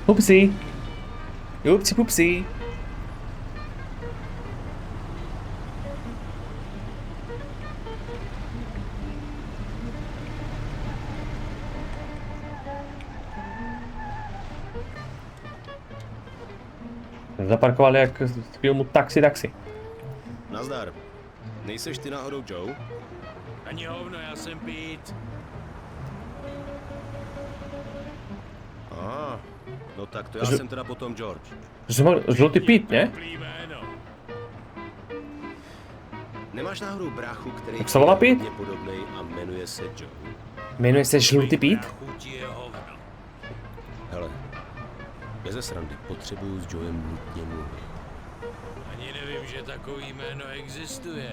Pupsi. Upsi pupsi. Zaparkovali jak z filmu Taxi. Nazdar. Nejseš ty náhodou Joe? Ani hovno, já jsem Pete. No tak to já jsem teda potom George. Žlutý Pít, ne? Nemáš náhodou bráchu, který Jak se volá Pete? je podobnej a jmenuje se Joe? Jmenuje se Žlutý Pít? Hele, beze srandy, potřebuju s Joem nutně mluvit. Ani nevím, že takový jméno existuje.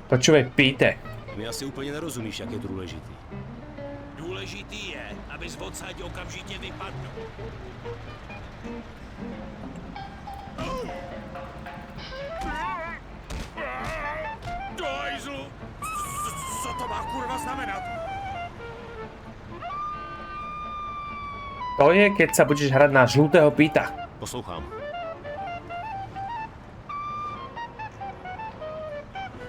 Počúvaj, Pete. Ty asi úplně nerozumíš, jak je to důležitý. Důležitý je, abys odsaď okamžitě vypadnul. Do hajzlu! Co to má kurva znamenat? To je, keď sa budeš hrať na žlutého Pita. Poslouchám.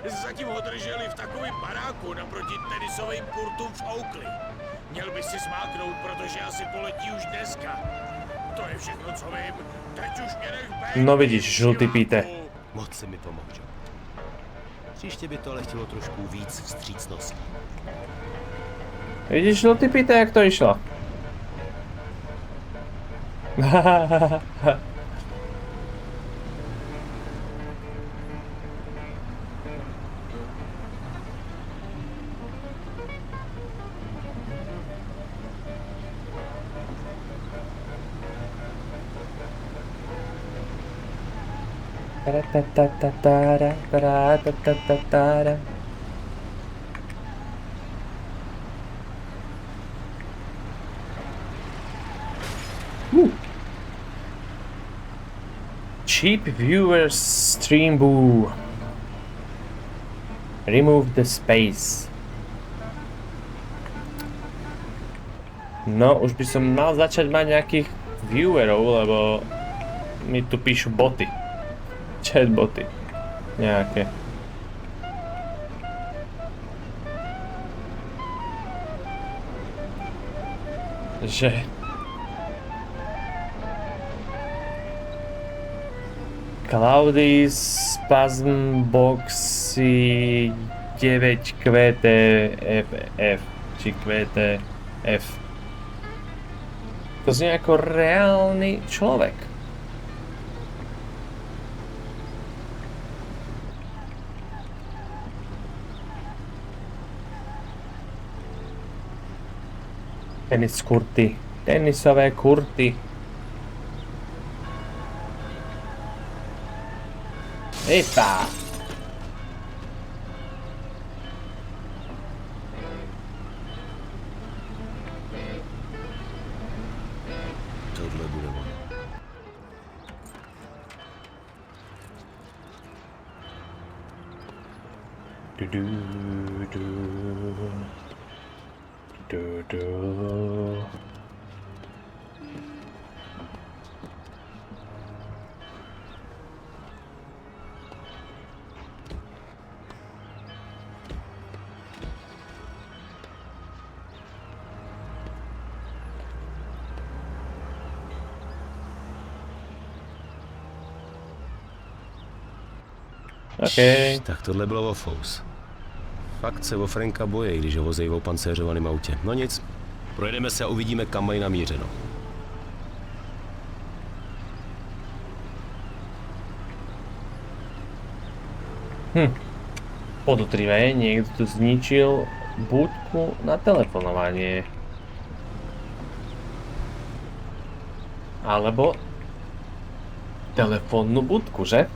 Zatím ho drželi v takovém baráku naproti tenisovým kurtům v Oakley. Měl bys si smáknout, protože asi poletí už dneska. To je všechno, co vím. Teď už mě nech bejt. No vidíš, žlutý Pete. Moc si mi pomohl, Joe. Příště by to ale chtělo trošku víc vstřícnosti. Vidíš, žlutý Pete, jak to išlo? Cheap viewers stream boo. Remove the space. No, už by som mal začať mať nejakých viewerov, lebo mi tu píšu boty. Chatboty. Nejaké. Že... Cloudy Spasmboxy 9 QTFF či QTF. To znie ako reálny človek. Tenis kurty. Tenisové kurty. Epa! Tohle bude ono. Okay. Tak tohle bylo o fous. Fakt se o Franka bojí, když ho vozej v pancéřovaném autě. No nic, projedeme se a uvidíme, kam mají namířeno. Podozrivé, niekto tu zničil budku na telefonovanie. Alebo telefónnu budku, že?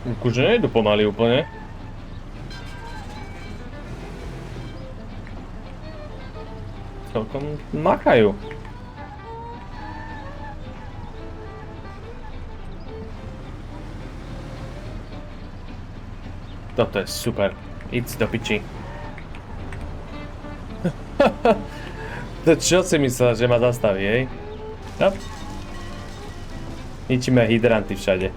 Akože nejdu pomaly úplne. Celkom makajú. Toto je super. Íď do piči. To čo si myslel, že ma zastaví, hej? No. Ničíme hydranty všade.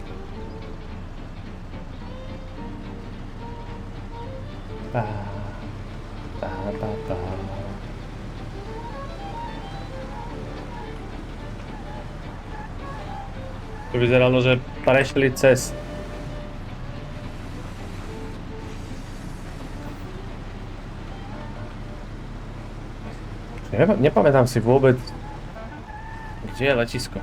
To vyzeralo, že prešli cez. Nepamätám si vôbec, kde je letisko.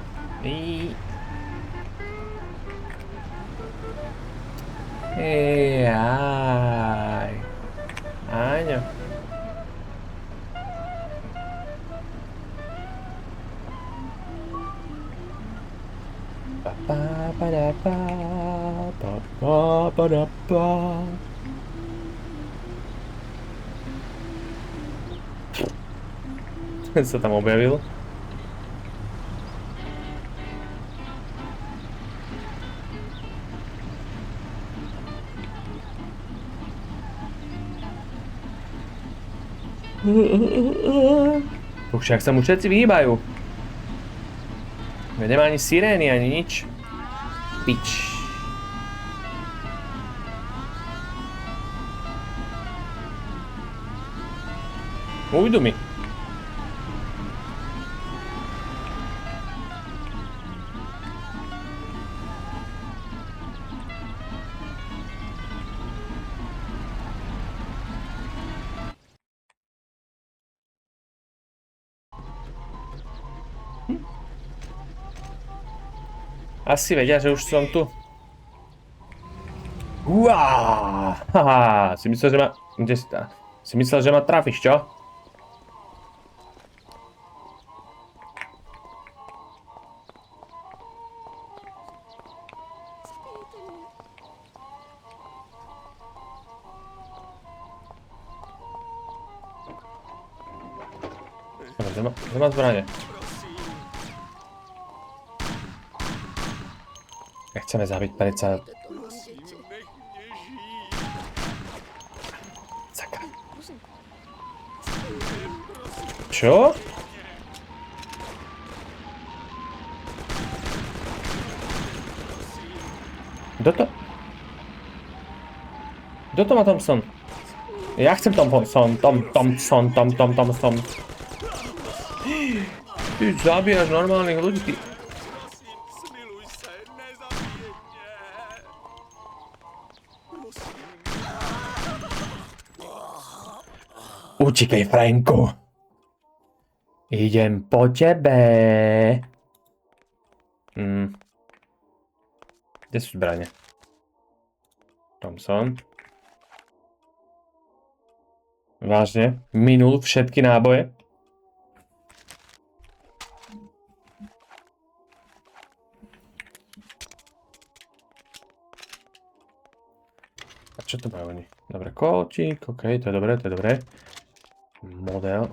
Jaj. Áňo. Pa pa pa da pa pa pa pa da pa. Sa tam objavil. Však sa mu všetci vyhýbajú. Nemá ani sirény, ani nič. Pič. Ujdu mi. Asi vedia, že už som tu. Uá! Haha! Si myslel, že ma... Kde si tá? Si myslel, že ma trafíš, čo? Kde má zbranie? Chceme zabiť predsa... Sakra. Čo? Kto to? Kto to má Thompson? Ja chcem Thompson. Ty zabíjaš normálnych ľudí, ty... Utíkej, Franku. Idem po tebe. Kde sú zbrane? Thompson. Vážne? Minul všetky náboje? A čo to majú oni? Dobre, kóčik, okej, to je dobré, to je dobré. Model.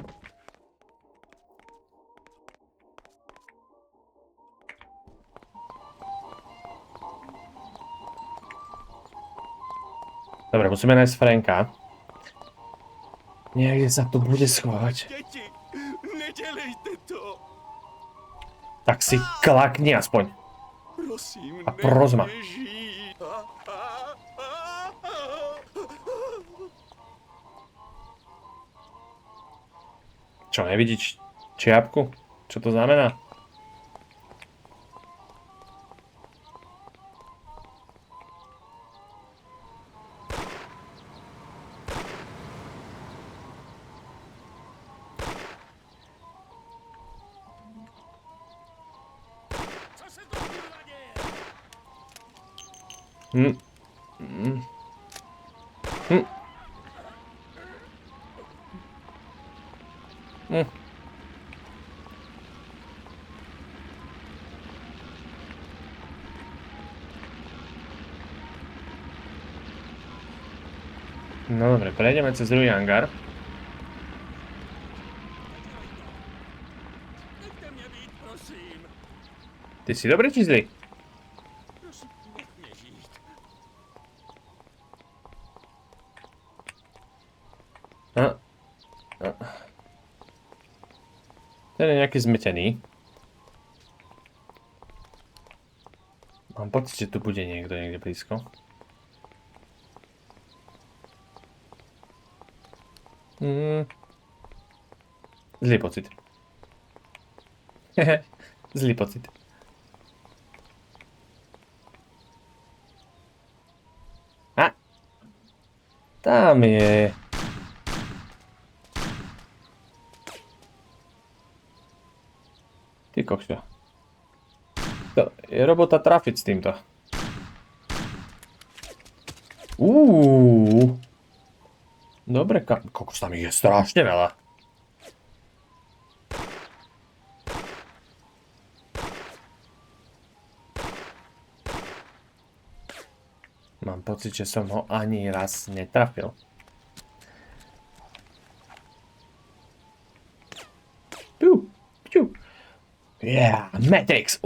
Dobre, musíme nájsť Franka. Niekde sa tu bude schovať. Děti, nedělejte to. Tak si klakni aspoň. Prosím, A prosma. nechte žít. Čo, nevidíš čiapku? Čo to znamená? Co se to kurva děje? No dobre, prejdeme cez druhý hangár. Nechte mě být, prosím. Ty si dobrý či zlý? Prosím, nech mě žít. Ten je nejaký zmetený. Mám pocit, že tu bude niekto niekde blízko. Zlý pocit. Zlý pocit. A! Tam je. Ty kokšo. To je robota trafiť s týmto. Dobre, kokos, tam ich je strašne veľa. Mám pocit, že som ho ani raz netrafil. Yeah, Matrix!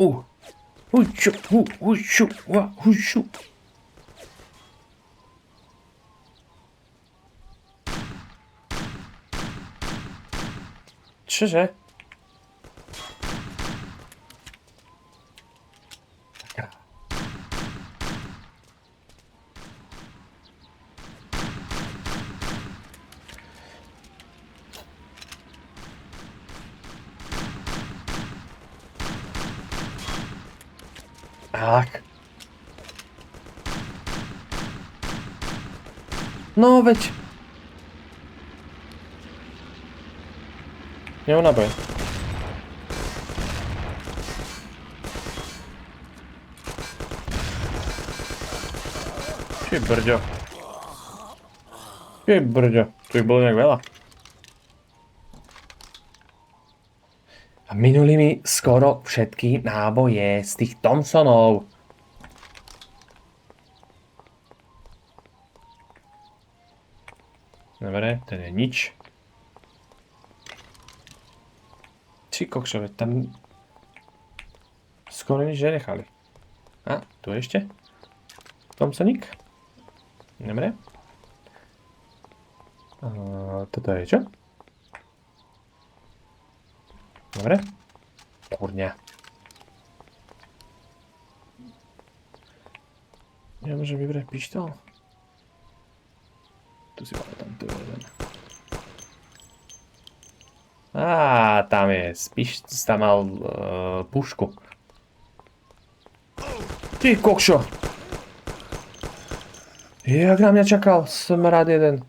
Čože? Tak. No veď. Neunaboj. Ty brďo. Ty brďo. Tu ich bolo nejak veľa. A minuli mi skoro všetky náboje z tých Thompsonov. Dobre, ten je nič. Či kokšove, tam skoro nič nenechali. A, tu ešte? Thompsonik. Dobre. Toto je čo? Dobre. Kurňa. Nemôžem vybrať pištol? Tu si pamätám, tu je jeden. Tam je. Tam mal pušku. Ty kokšo! Jak na mňa čakal smrad jeden.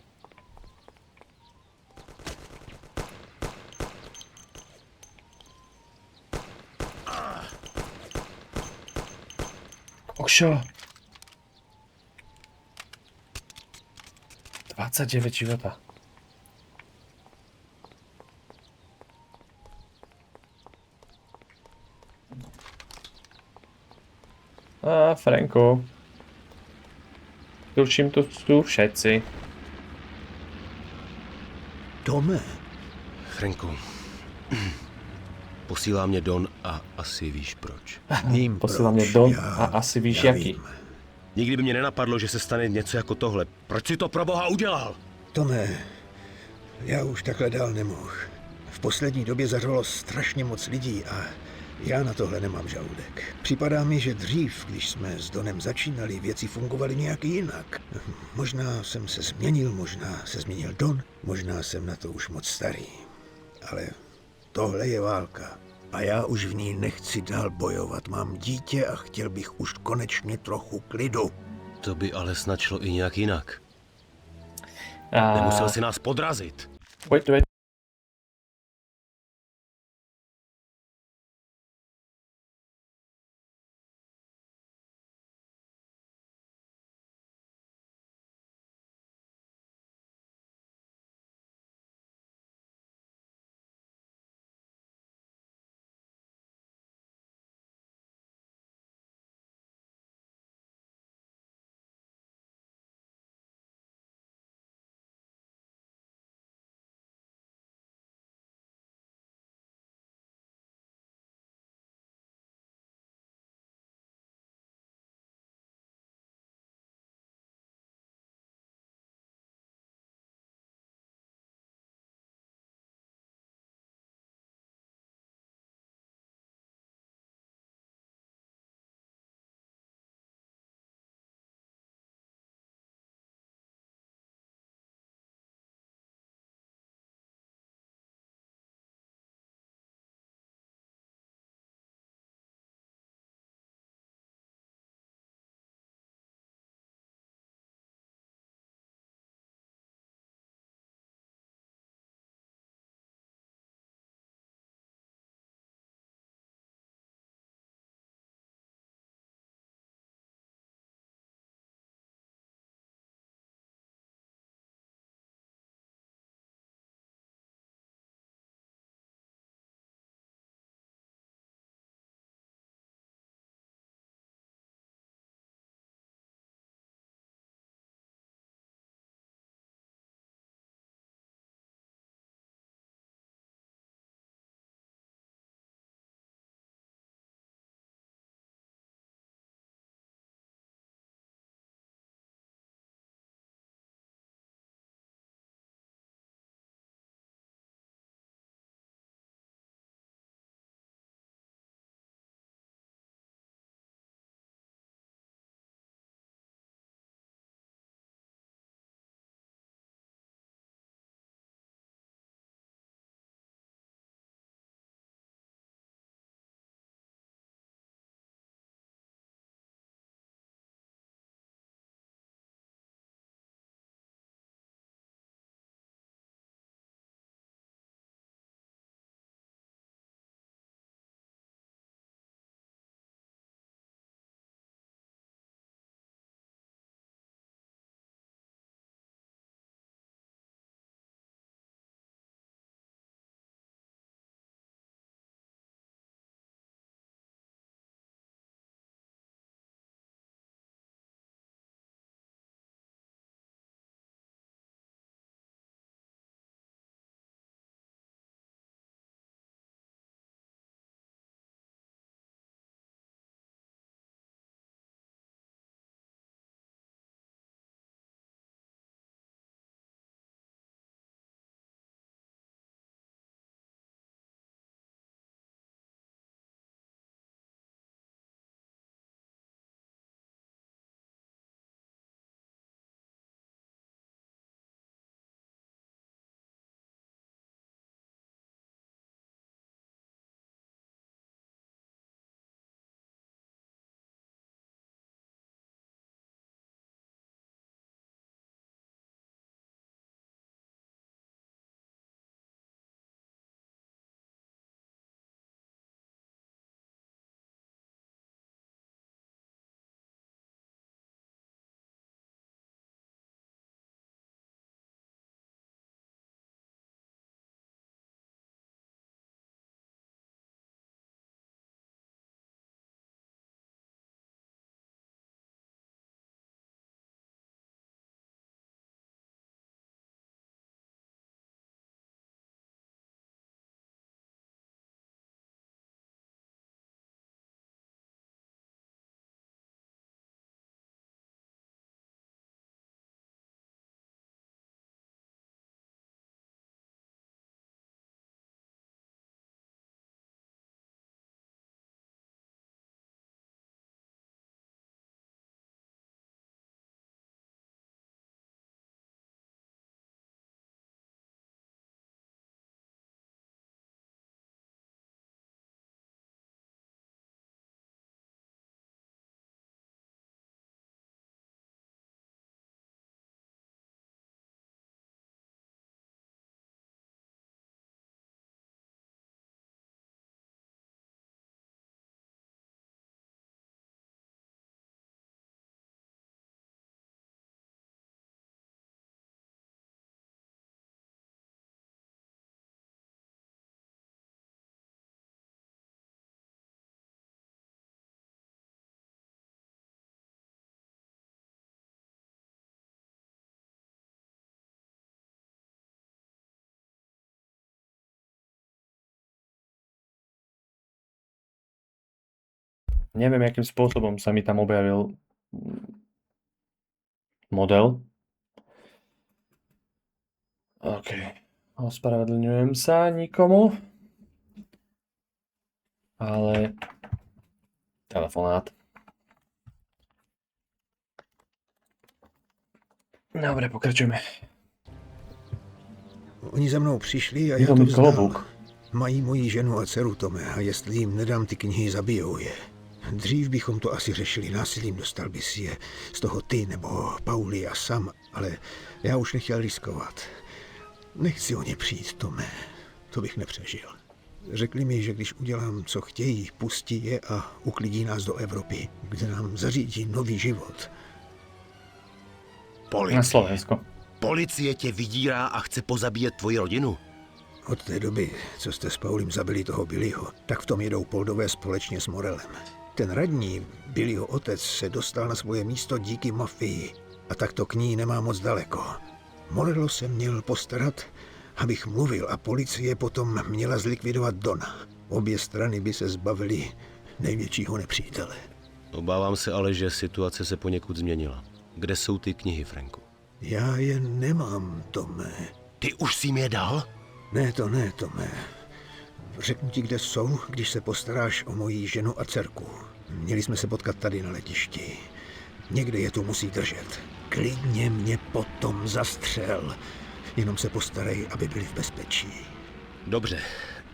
Kokšo. 29 života. Franko. Tuším, tu sú všetci. Tome. Franku. Posílá mě Don a asi víš proč. Vím Posílá mě proč, Don já- a asi víš já jaký. vím. Nikdy by mě nenapadlo, že se stane něco jako tohle. Proč si to pro boha udělal? Tome, já už takhle dál nemohu. V poslední době zařvalo strašně moc lidí a já na tohle nemám žaludek. Připadá mi, že dřív, když jsme s Donem začínali, věci fungovaly nějak jinak. Možná jsem se změnil, možná se změnil Don, možná jsem na to už moc starý. Ale tohle je válka. A já už v ní nechci dál bojovat. Mám dítě a chtěl bych už konečně trochu klidu. To by ale snad šlo i nějak jinak. A... Nemusel si nás podrazit. Wait. Neviem, akým spôsobom sa mi tam objavil model. OK. Ospravedlňujem sa nikomu. Ale telefonát. Dobre, pokračujeme. Oni za mnou přišli a Je já to to mi vzdal. klobouk. Mají moji ženu a dceru, Tome, a jestli jim nedám ty knihy, zabijou je. Dřív bychom to asi řešili násilím, dostal by si je z toho ty nebo Pauli a Sam, ale já už nechtěl riskovat. Nechci o ně přijít, Tome. To bych nepřežil. Řekli mi, že když udělám, co chtějí, pustí je a uklidí nás do Evropy, kde nám zařídí nový život. Na Slovensko. Policie tě vydírá a chce pozabíjet tvoji rodinu? Od té doby, co jste s Paulem zabili toho Billyho, tak v tom jedou Poldové společně s Morelem. Ten radní, Billyho otec, se dostal na svoje místo díky mafii a tak to k ní nemá moc daleko. Morello se měl postarat, abych mluvil a policie potom měla zlikvidovat Dona. Obě strany by se zbavily největšího nepřítele. Obávám se ale, že situace se poněkud změnila. Kde jsou ty knihy, Franku? Já je nemám, Tome. Ty už jsi mi je dal? Ne, Tome. Řeknu ti, kde jsou, když se postaráš o moji ženu a dcerku. Měli jsme se potkat tady na letišti. Někde je tu musí držet. Klidně mě potom zastřel. Jenom se postarej, aby byli v bezpečí. Dobře,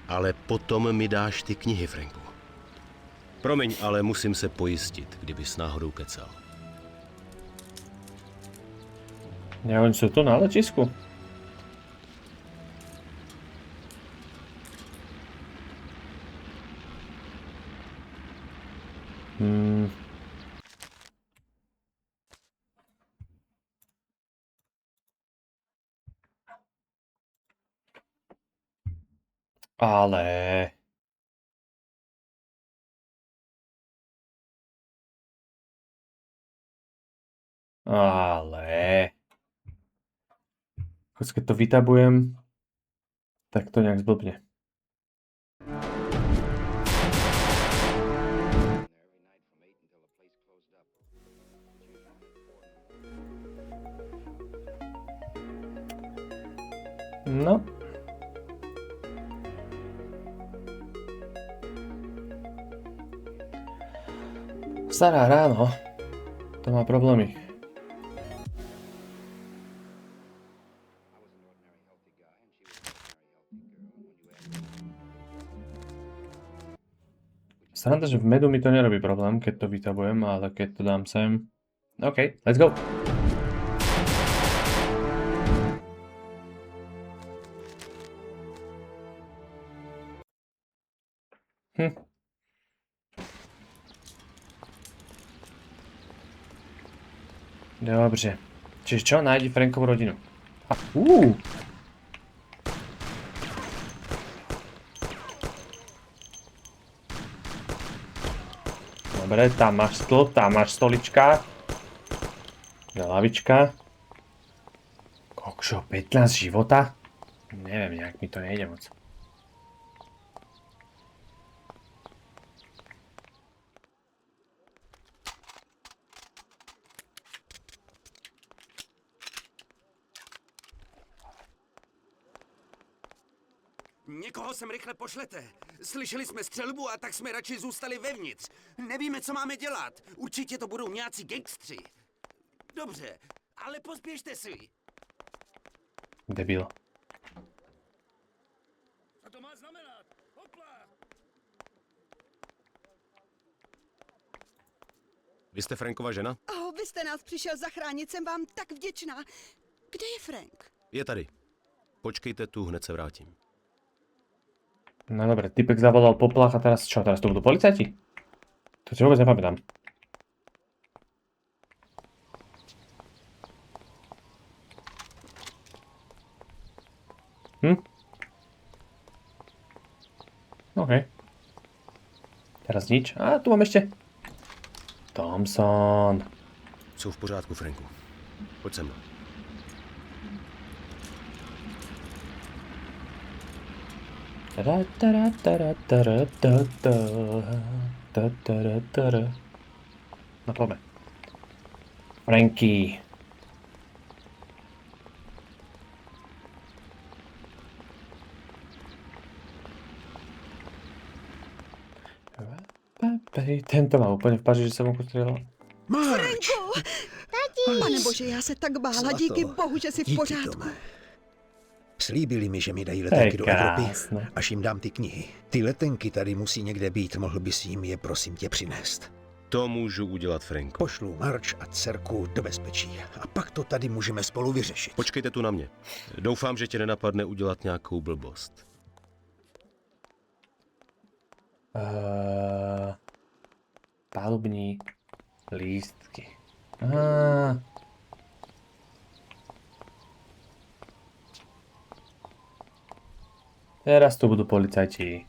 ale potom mi dáš ty knihy, Franku. Promiň, ale musím se pojistit, kdybys náhodou kecal. Ja, oni sú tu na letisku. Ale... Keď to vytabujem, tak to nejak zblbne. No. Stará ráno. To má problémy. Sranda, že v medu mi to nerobí problém, keď to vytabujem, ale keď to dám sem... OK, let's go! Dobře. Čiže čo? Nájdi Frankovú rodinu. Dobre, tam máš stôl, tam máš stolička. Lavička. Kokšo, 15 života? Neviem, nejak mi to nejde moc. Někoho sem rychle pošlete. Slyšeli jsme střelbu a tak jsme radši zůstali vevnitř. Nevíme, co máme dělat. Určitě to budou nějací gangstři. Dobře, ale pospěšte si. Debil. Co to má znamenat? Hopla! Vy jste Frankova žena? Vy jste nás přišel zachránit, jsem vám tak vděčná. Kde je Frank? Je tady. Počkejte tu, hned se vrátím. No dobre, typek zavolal poplach a teraz čo? Teraz to budú policajti? To si vôbec nepamätám. OK. Teraz nič. A tu mám ešte. Thompson. Jsou v pořádku, Franku. Pojď se mnou. No poďme. Franky. Tento má úplne v paži, že sa mu postrelil. Marge! Pane bože, já se tak bála, Zlato. díky bohu, že jsi v Díky, pořádku. Tome. Slíbili mi, že mi dají letenky do Evropy, krásné. až jim dám ty knihy. Ty letenky tady musí někde být, mohl bys jim je prosím tě přinést. To můžu udělat, Franko. Pošlu Marge a dcerku do bezpečí a pak to tady můžeme spolu vyřešit. Počkejte tu na mě. Doufám, že tě nenapadne udělat nějakou blbost. Palubní lístky. Teraz tu budú policajti.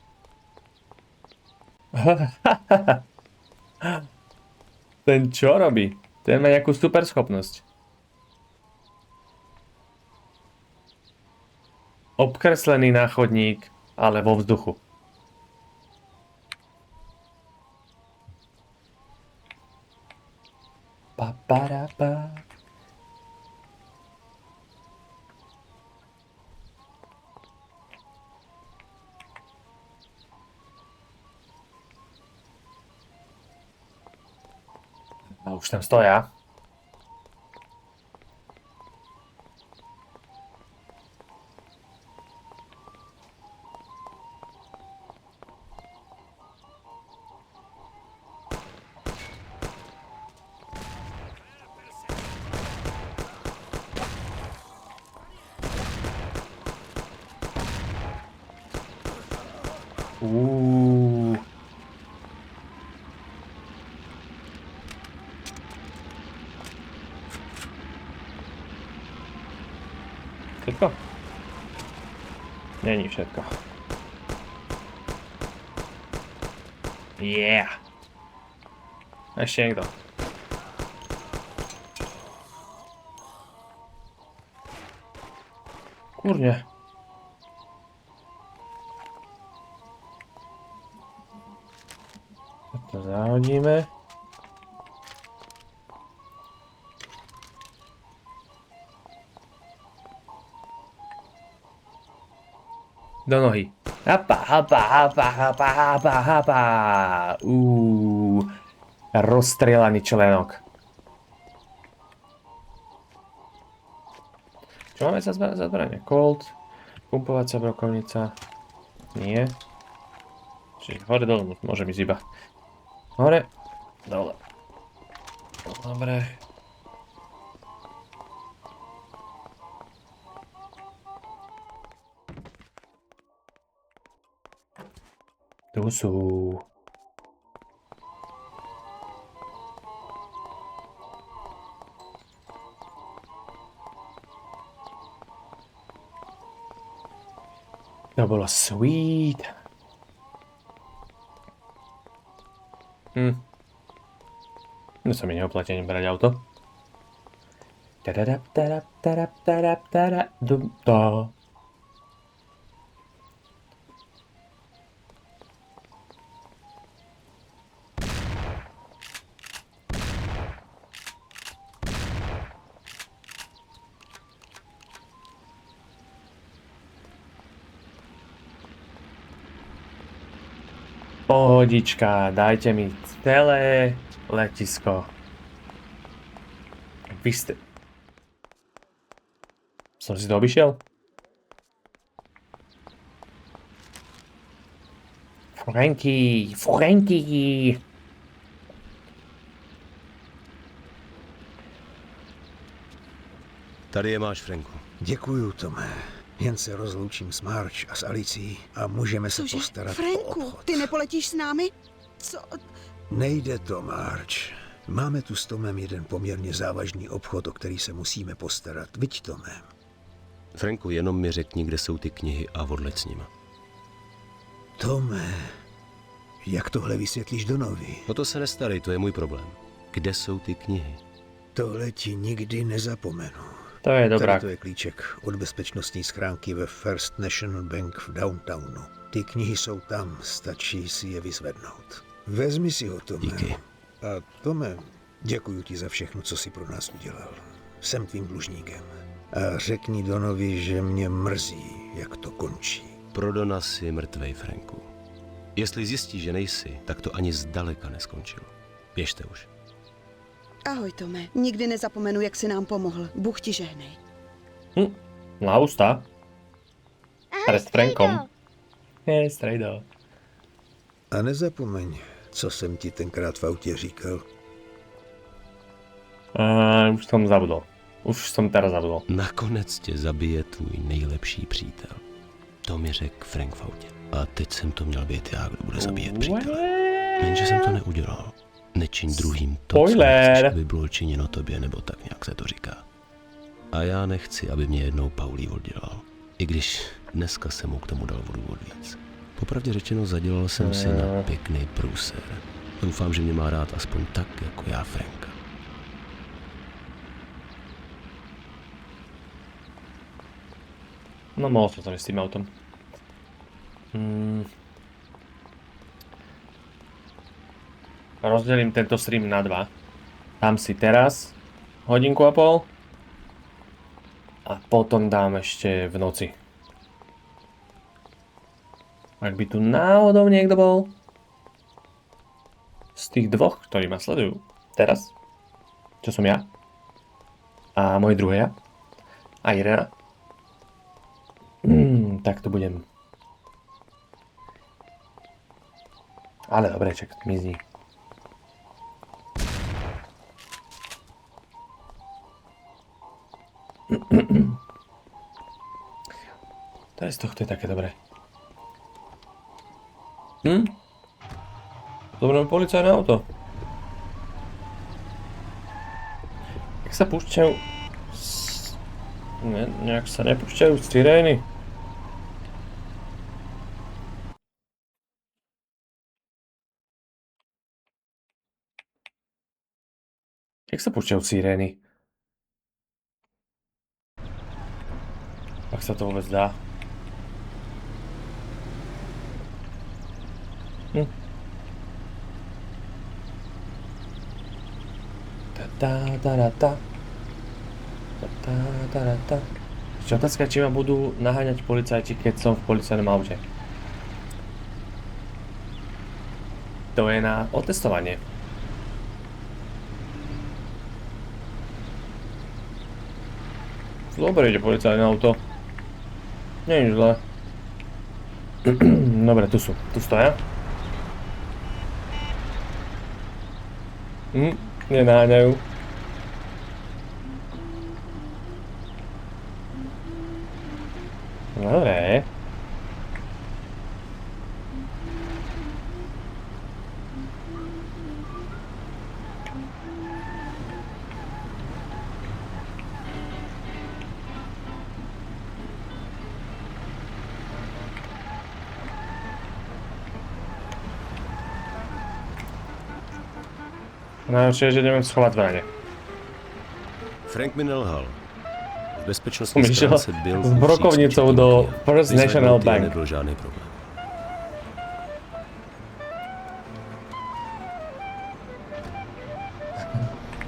Ten čo robí? Ten má nejakú super schopnosť. Obkreslený náchodník, ale vo vzduchu. Pa. A už tam stoja. Všetko? Není všetko. Yeah! Ešte niekto. Kurne. To zahodíme. Do nohy. Hapa. Rozstrelaný členok. Čo máme za zbranie? Colt. Pumpovacia brokovnica. Nie. Čiže hore dole môžem ísť iba. Hore. Dole. Dobre. Tu sú. To bolo sweet. No sa mi neoplatí ani brať auto. Dum-to. Pohodička, dajte mi celé letisko. Vy ste... Som si to obišiel? Franky! Tady je máš, Franku. Děkuju, Tome. Jen se rozloučím s Marge a s Alicí a můžeme se Cože, postarat o Franku, obchod. ty nepoletíš s námi? Co? Nejde to, Marge. Máme tu s Tomem jeden poměrně závažný obchod, o který se musíme postarat. Viď, Tome? Franku, jenom mi řekni, kde jsou ty knihy a odleď s nima. Tome, jak tohle vysvětlíš Donovi? O to se nestarej, to je můj problém. Kde jsou ty knihy? Tohle ti nikdy nezapomenu. To je dobrá. Tady to je klíček od bezpečnostní schránky ve First National Bank v downtownu. Ty knihy jsou tam, stačí si je vyzvednout. Vezmi si ho, Tome. Díky. A Tome, děkuji ti za všechno, co jsi pro nás udělal. Jsem tvým dlužníkem. A řekni Donovi, že mě mrzí, jak to končí. Pro Dona si mrtvej, Franku. Jestli zjistí, že nejsi, tak to ani zdaleka neskončilo. Běžte už. Ahoj, Tome. Nikdy nezapomenu, jak jsi nám pomohl. Bůh ti žehnej. Na ústa. Pred Frankom. Hej, strejdo. A nezapomeň, co jsem ti tenkrát v autě říkal. Už som zabudol. Už som teraz zabudol. Nakonec tě zabije tvůj nejlepší přítel. To mi řekl Frank v autě. A teď jsem to měl být já, kdo bude zabíjet přítele. Jenže jsem to neudělal. Nečiň druhým to, co nechceš, aby bylo činěno tobě, nebo tak nějak se to říká. A já nechci, aby mě jednou Paulí oddělal. I když dneska jsem mu k tomu dal vodu od víc. Popravdě řečeno, zadělal jsem si na pěkný průser. Doufám, že mě má rád aspoň tak, jako já Franka. No mohol som to s tým autom. Rozdelím tento stream na 2. Dám si teraz hodinku a pol. A potom dám ešte v noci. Ak by tu náhodou niekto bol z tých dvoch, ktorí ma sledujú teraz, čo som ja a môj druhý ja a Irena, tak to budem. Ale dobre, čak, mizni. To je z tohto je také dobré. Dobre, policajné auto. Jak sa púšťajú... Nejak sa nepúšťajú sirény. Jak sa púšťajú sirény? Ak sa to vôbec dá. Ešte otázka, či ma budú naháňať policajti, keď som v policajnom aute. To je na otestovanie. Dobre ide policajné auto. Nie je zle. Dobre, tu sú. Tu stoja. Nenáňajú. Dobre. Najlepšie je, že neviem schovať zbraně. Frank mi nelhal. V bezpečnostní Myšel stránce byl s brokovnicou do First National Bank. Nebyl žádný problém.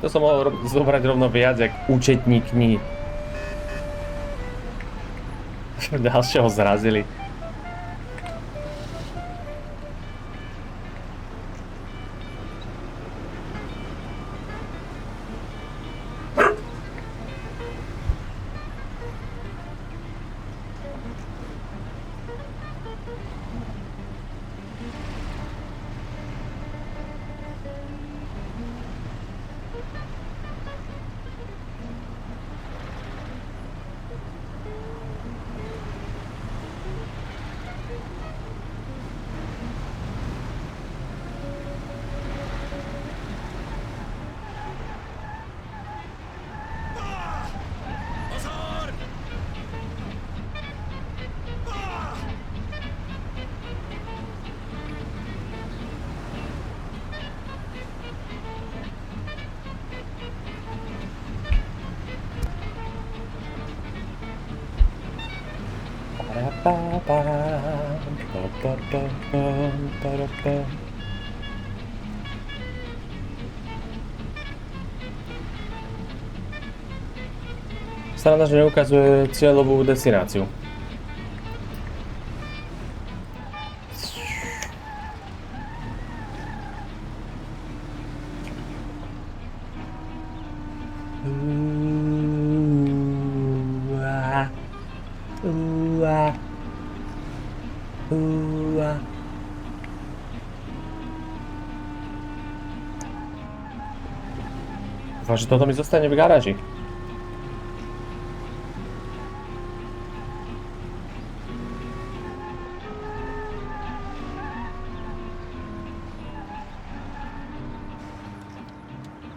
To som mohol zobrať rovno viac, jak účetní knihy. Ďalšieho zrazili. Sranda, že neukazuje cieľovú destináciu. Dúfam, že toto mi zostane v garáži.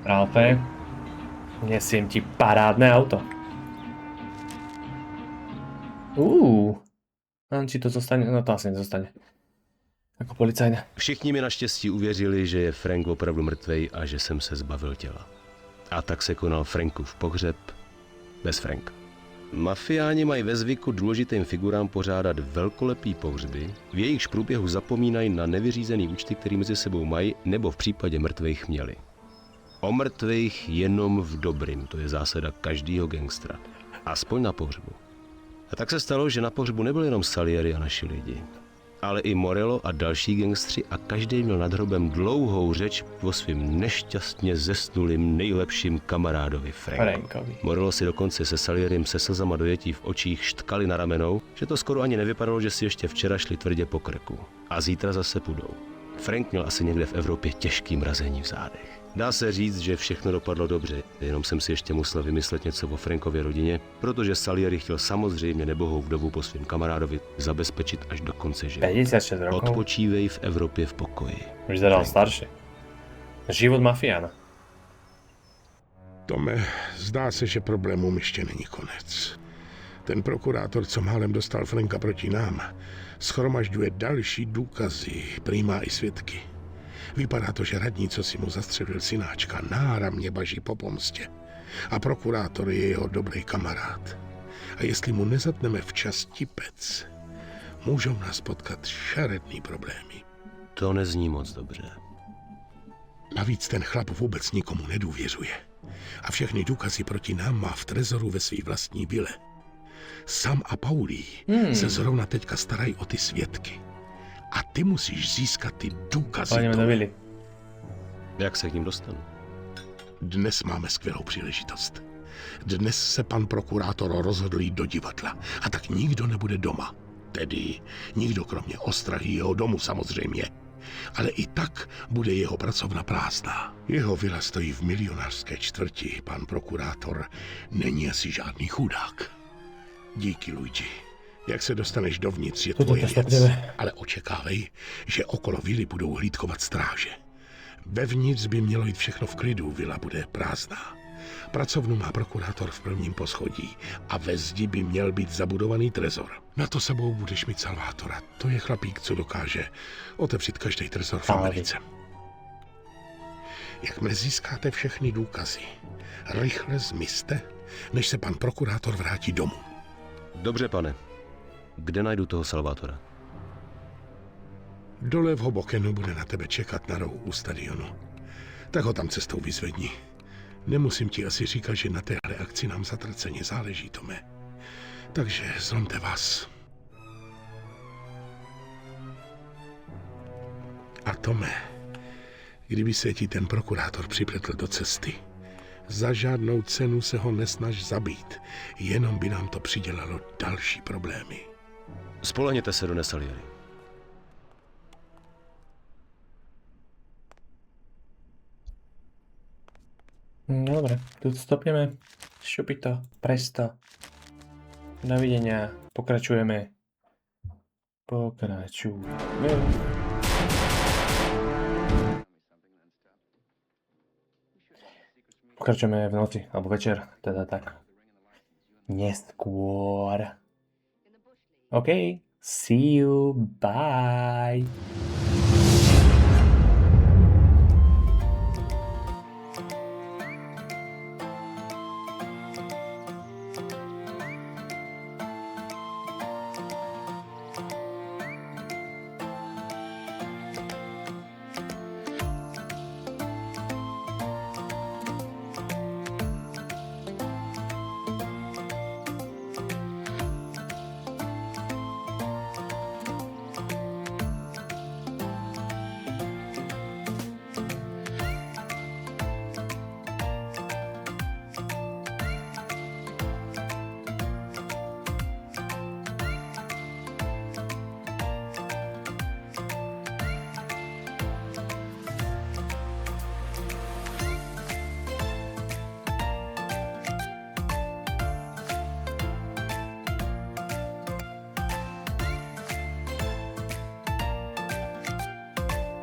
Ralfe, nesiem ti parádne auto. Či to zostane? No to asi nezostane. Jako policajné. Všichni mi naštěstí uvěřili, že je Frank opravdu mrtvej a že jsem se zbavil těla. A tak se konal Frankův pohřeb bez Franka. Mafiáni mají ve zvyku důležitým figurám pořádat velkolepý pohřby, v jejichž průběhu zapomínají na nevyřízený účty, který mezi sebou mají, nebo v případě mrtvých měli. O mrtvých jenom v dobrým, to je zásada každýho gangstra. Aspoň na pohřbu. A tak se stalo, že na pohřbu nebyl jenom Salieri a naši lidi, ale i Morello a další gangstři a každý měl nad hrobem dlouhou řeč o svým nešťastně zesnulým nejlepším kamarádovi Frankovi. Morello si dokonce se Salierim se slzama dojetí v očích štkali na ramenou, že to skoro ani nevypadalo, že si ještě včera šli tvrdě po krku. A zítra zase půjdou. Frank měl asi někde v Evropě těžký mrazení v zádech. Dá se říct, že všechno dopadlo dobře, jenom jsem si ještě musel vymyslet něco o Frankově rodině, protože Salieri chtěl samozřejmě nebohou vdovu po svým kamarádovi zabezpečit až do konce života. 56 rokov. Odpočívej v Evropě v pokoji. Vyzeral starší. Život mafiána. Tome, zdá se, že problémům ještě není konec. Ten prokurátor, co málem dostal Franka proti nám, schromažďuje další důkazy, přijímá i svědky. Vypadá to, že radní, co si mu zastřelil synáčka, náramně baží po pomstě. A prokurátor je jeho dobrý kamarád. A jestli mu nezatneme včas tipec, můžou nás potkat šaredný problémy. To nezní moc dobře. Navíc ten chlap vůbec nikomu nedůvěřuje. A všechny důkazy proti nám má v trezoru ve svý vlastní vile. Sam a Paulí se zrovna teďka starají o ty svědky. A ty musíš získat ty důkazy. Jak se k ním dostanu? Dnes máme skvělou příležitost. Dnes se pan prokurátor rozhodl jít do divadla. A tak nikdo nebude doma. Tedy nikdo kromě ostrahy jeho domu samozřejmě. Ale i tak bude jeho pracovna prázdná. Jeho vila stojí v milionářské čtvrti. Pan prokurátor není asi žádný chudák. Díky, Luigi. Jak se dostaneš dovnitř, je tvoje věc. Ale očekávej, že okolo vily budou hlídkovat stráže. Vevnitř by mělo jít všechno v klidu, vila bude prázdná. Pracovnu má prokurátor v prvním poschodí a ve zdi by měl být zabudovaný trezor. Na to sebou budeš mít Salvátora. To je chlapík, co dokáže otevřít každý trezor v Americe. Jakmile získáte všechny důkazy, rychle zmizte, než se pan prokurátor vrátí domů. Dobře, pane. Kde najdu toho Salvátora? Dole v Hobokenu bude na tebe čekat na rohu u stadionu. Tak ho tam cestou vyzvedni. Nemusím ti asi říkat, že na téhle akci nám zatraceně záleží, Tome. Takže zlomte vás. A Tome, kdyby se ti ten prokurátor připletl do cesty, za žádnou cenu se ho nesnaž zabít, jenom by nám to přidělalo další problémy. Spolehněte se, Done Salieri. Dobre, tu stopneme. Šupito, presto. Dovidenia. Pokračujeme. Pokračujeme v noci, alebo večer, teda tak. Neskôr. OK, see you, bye.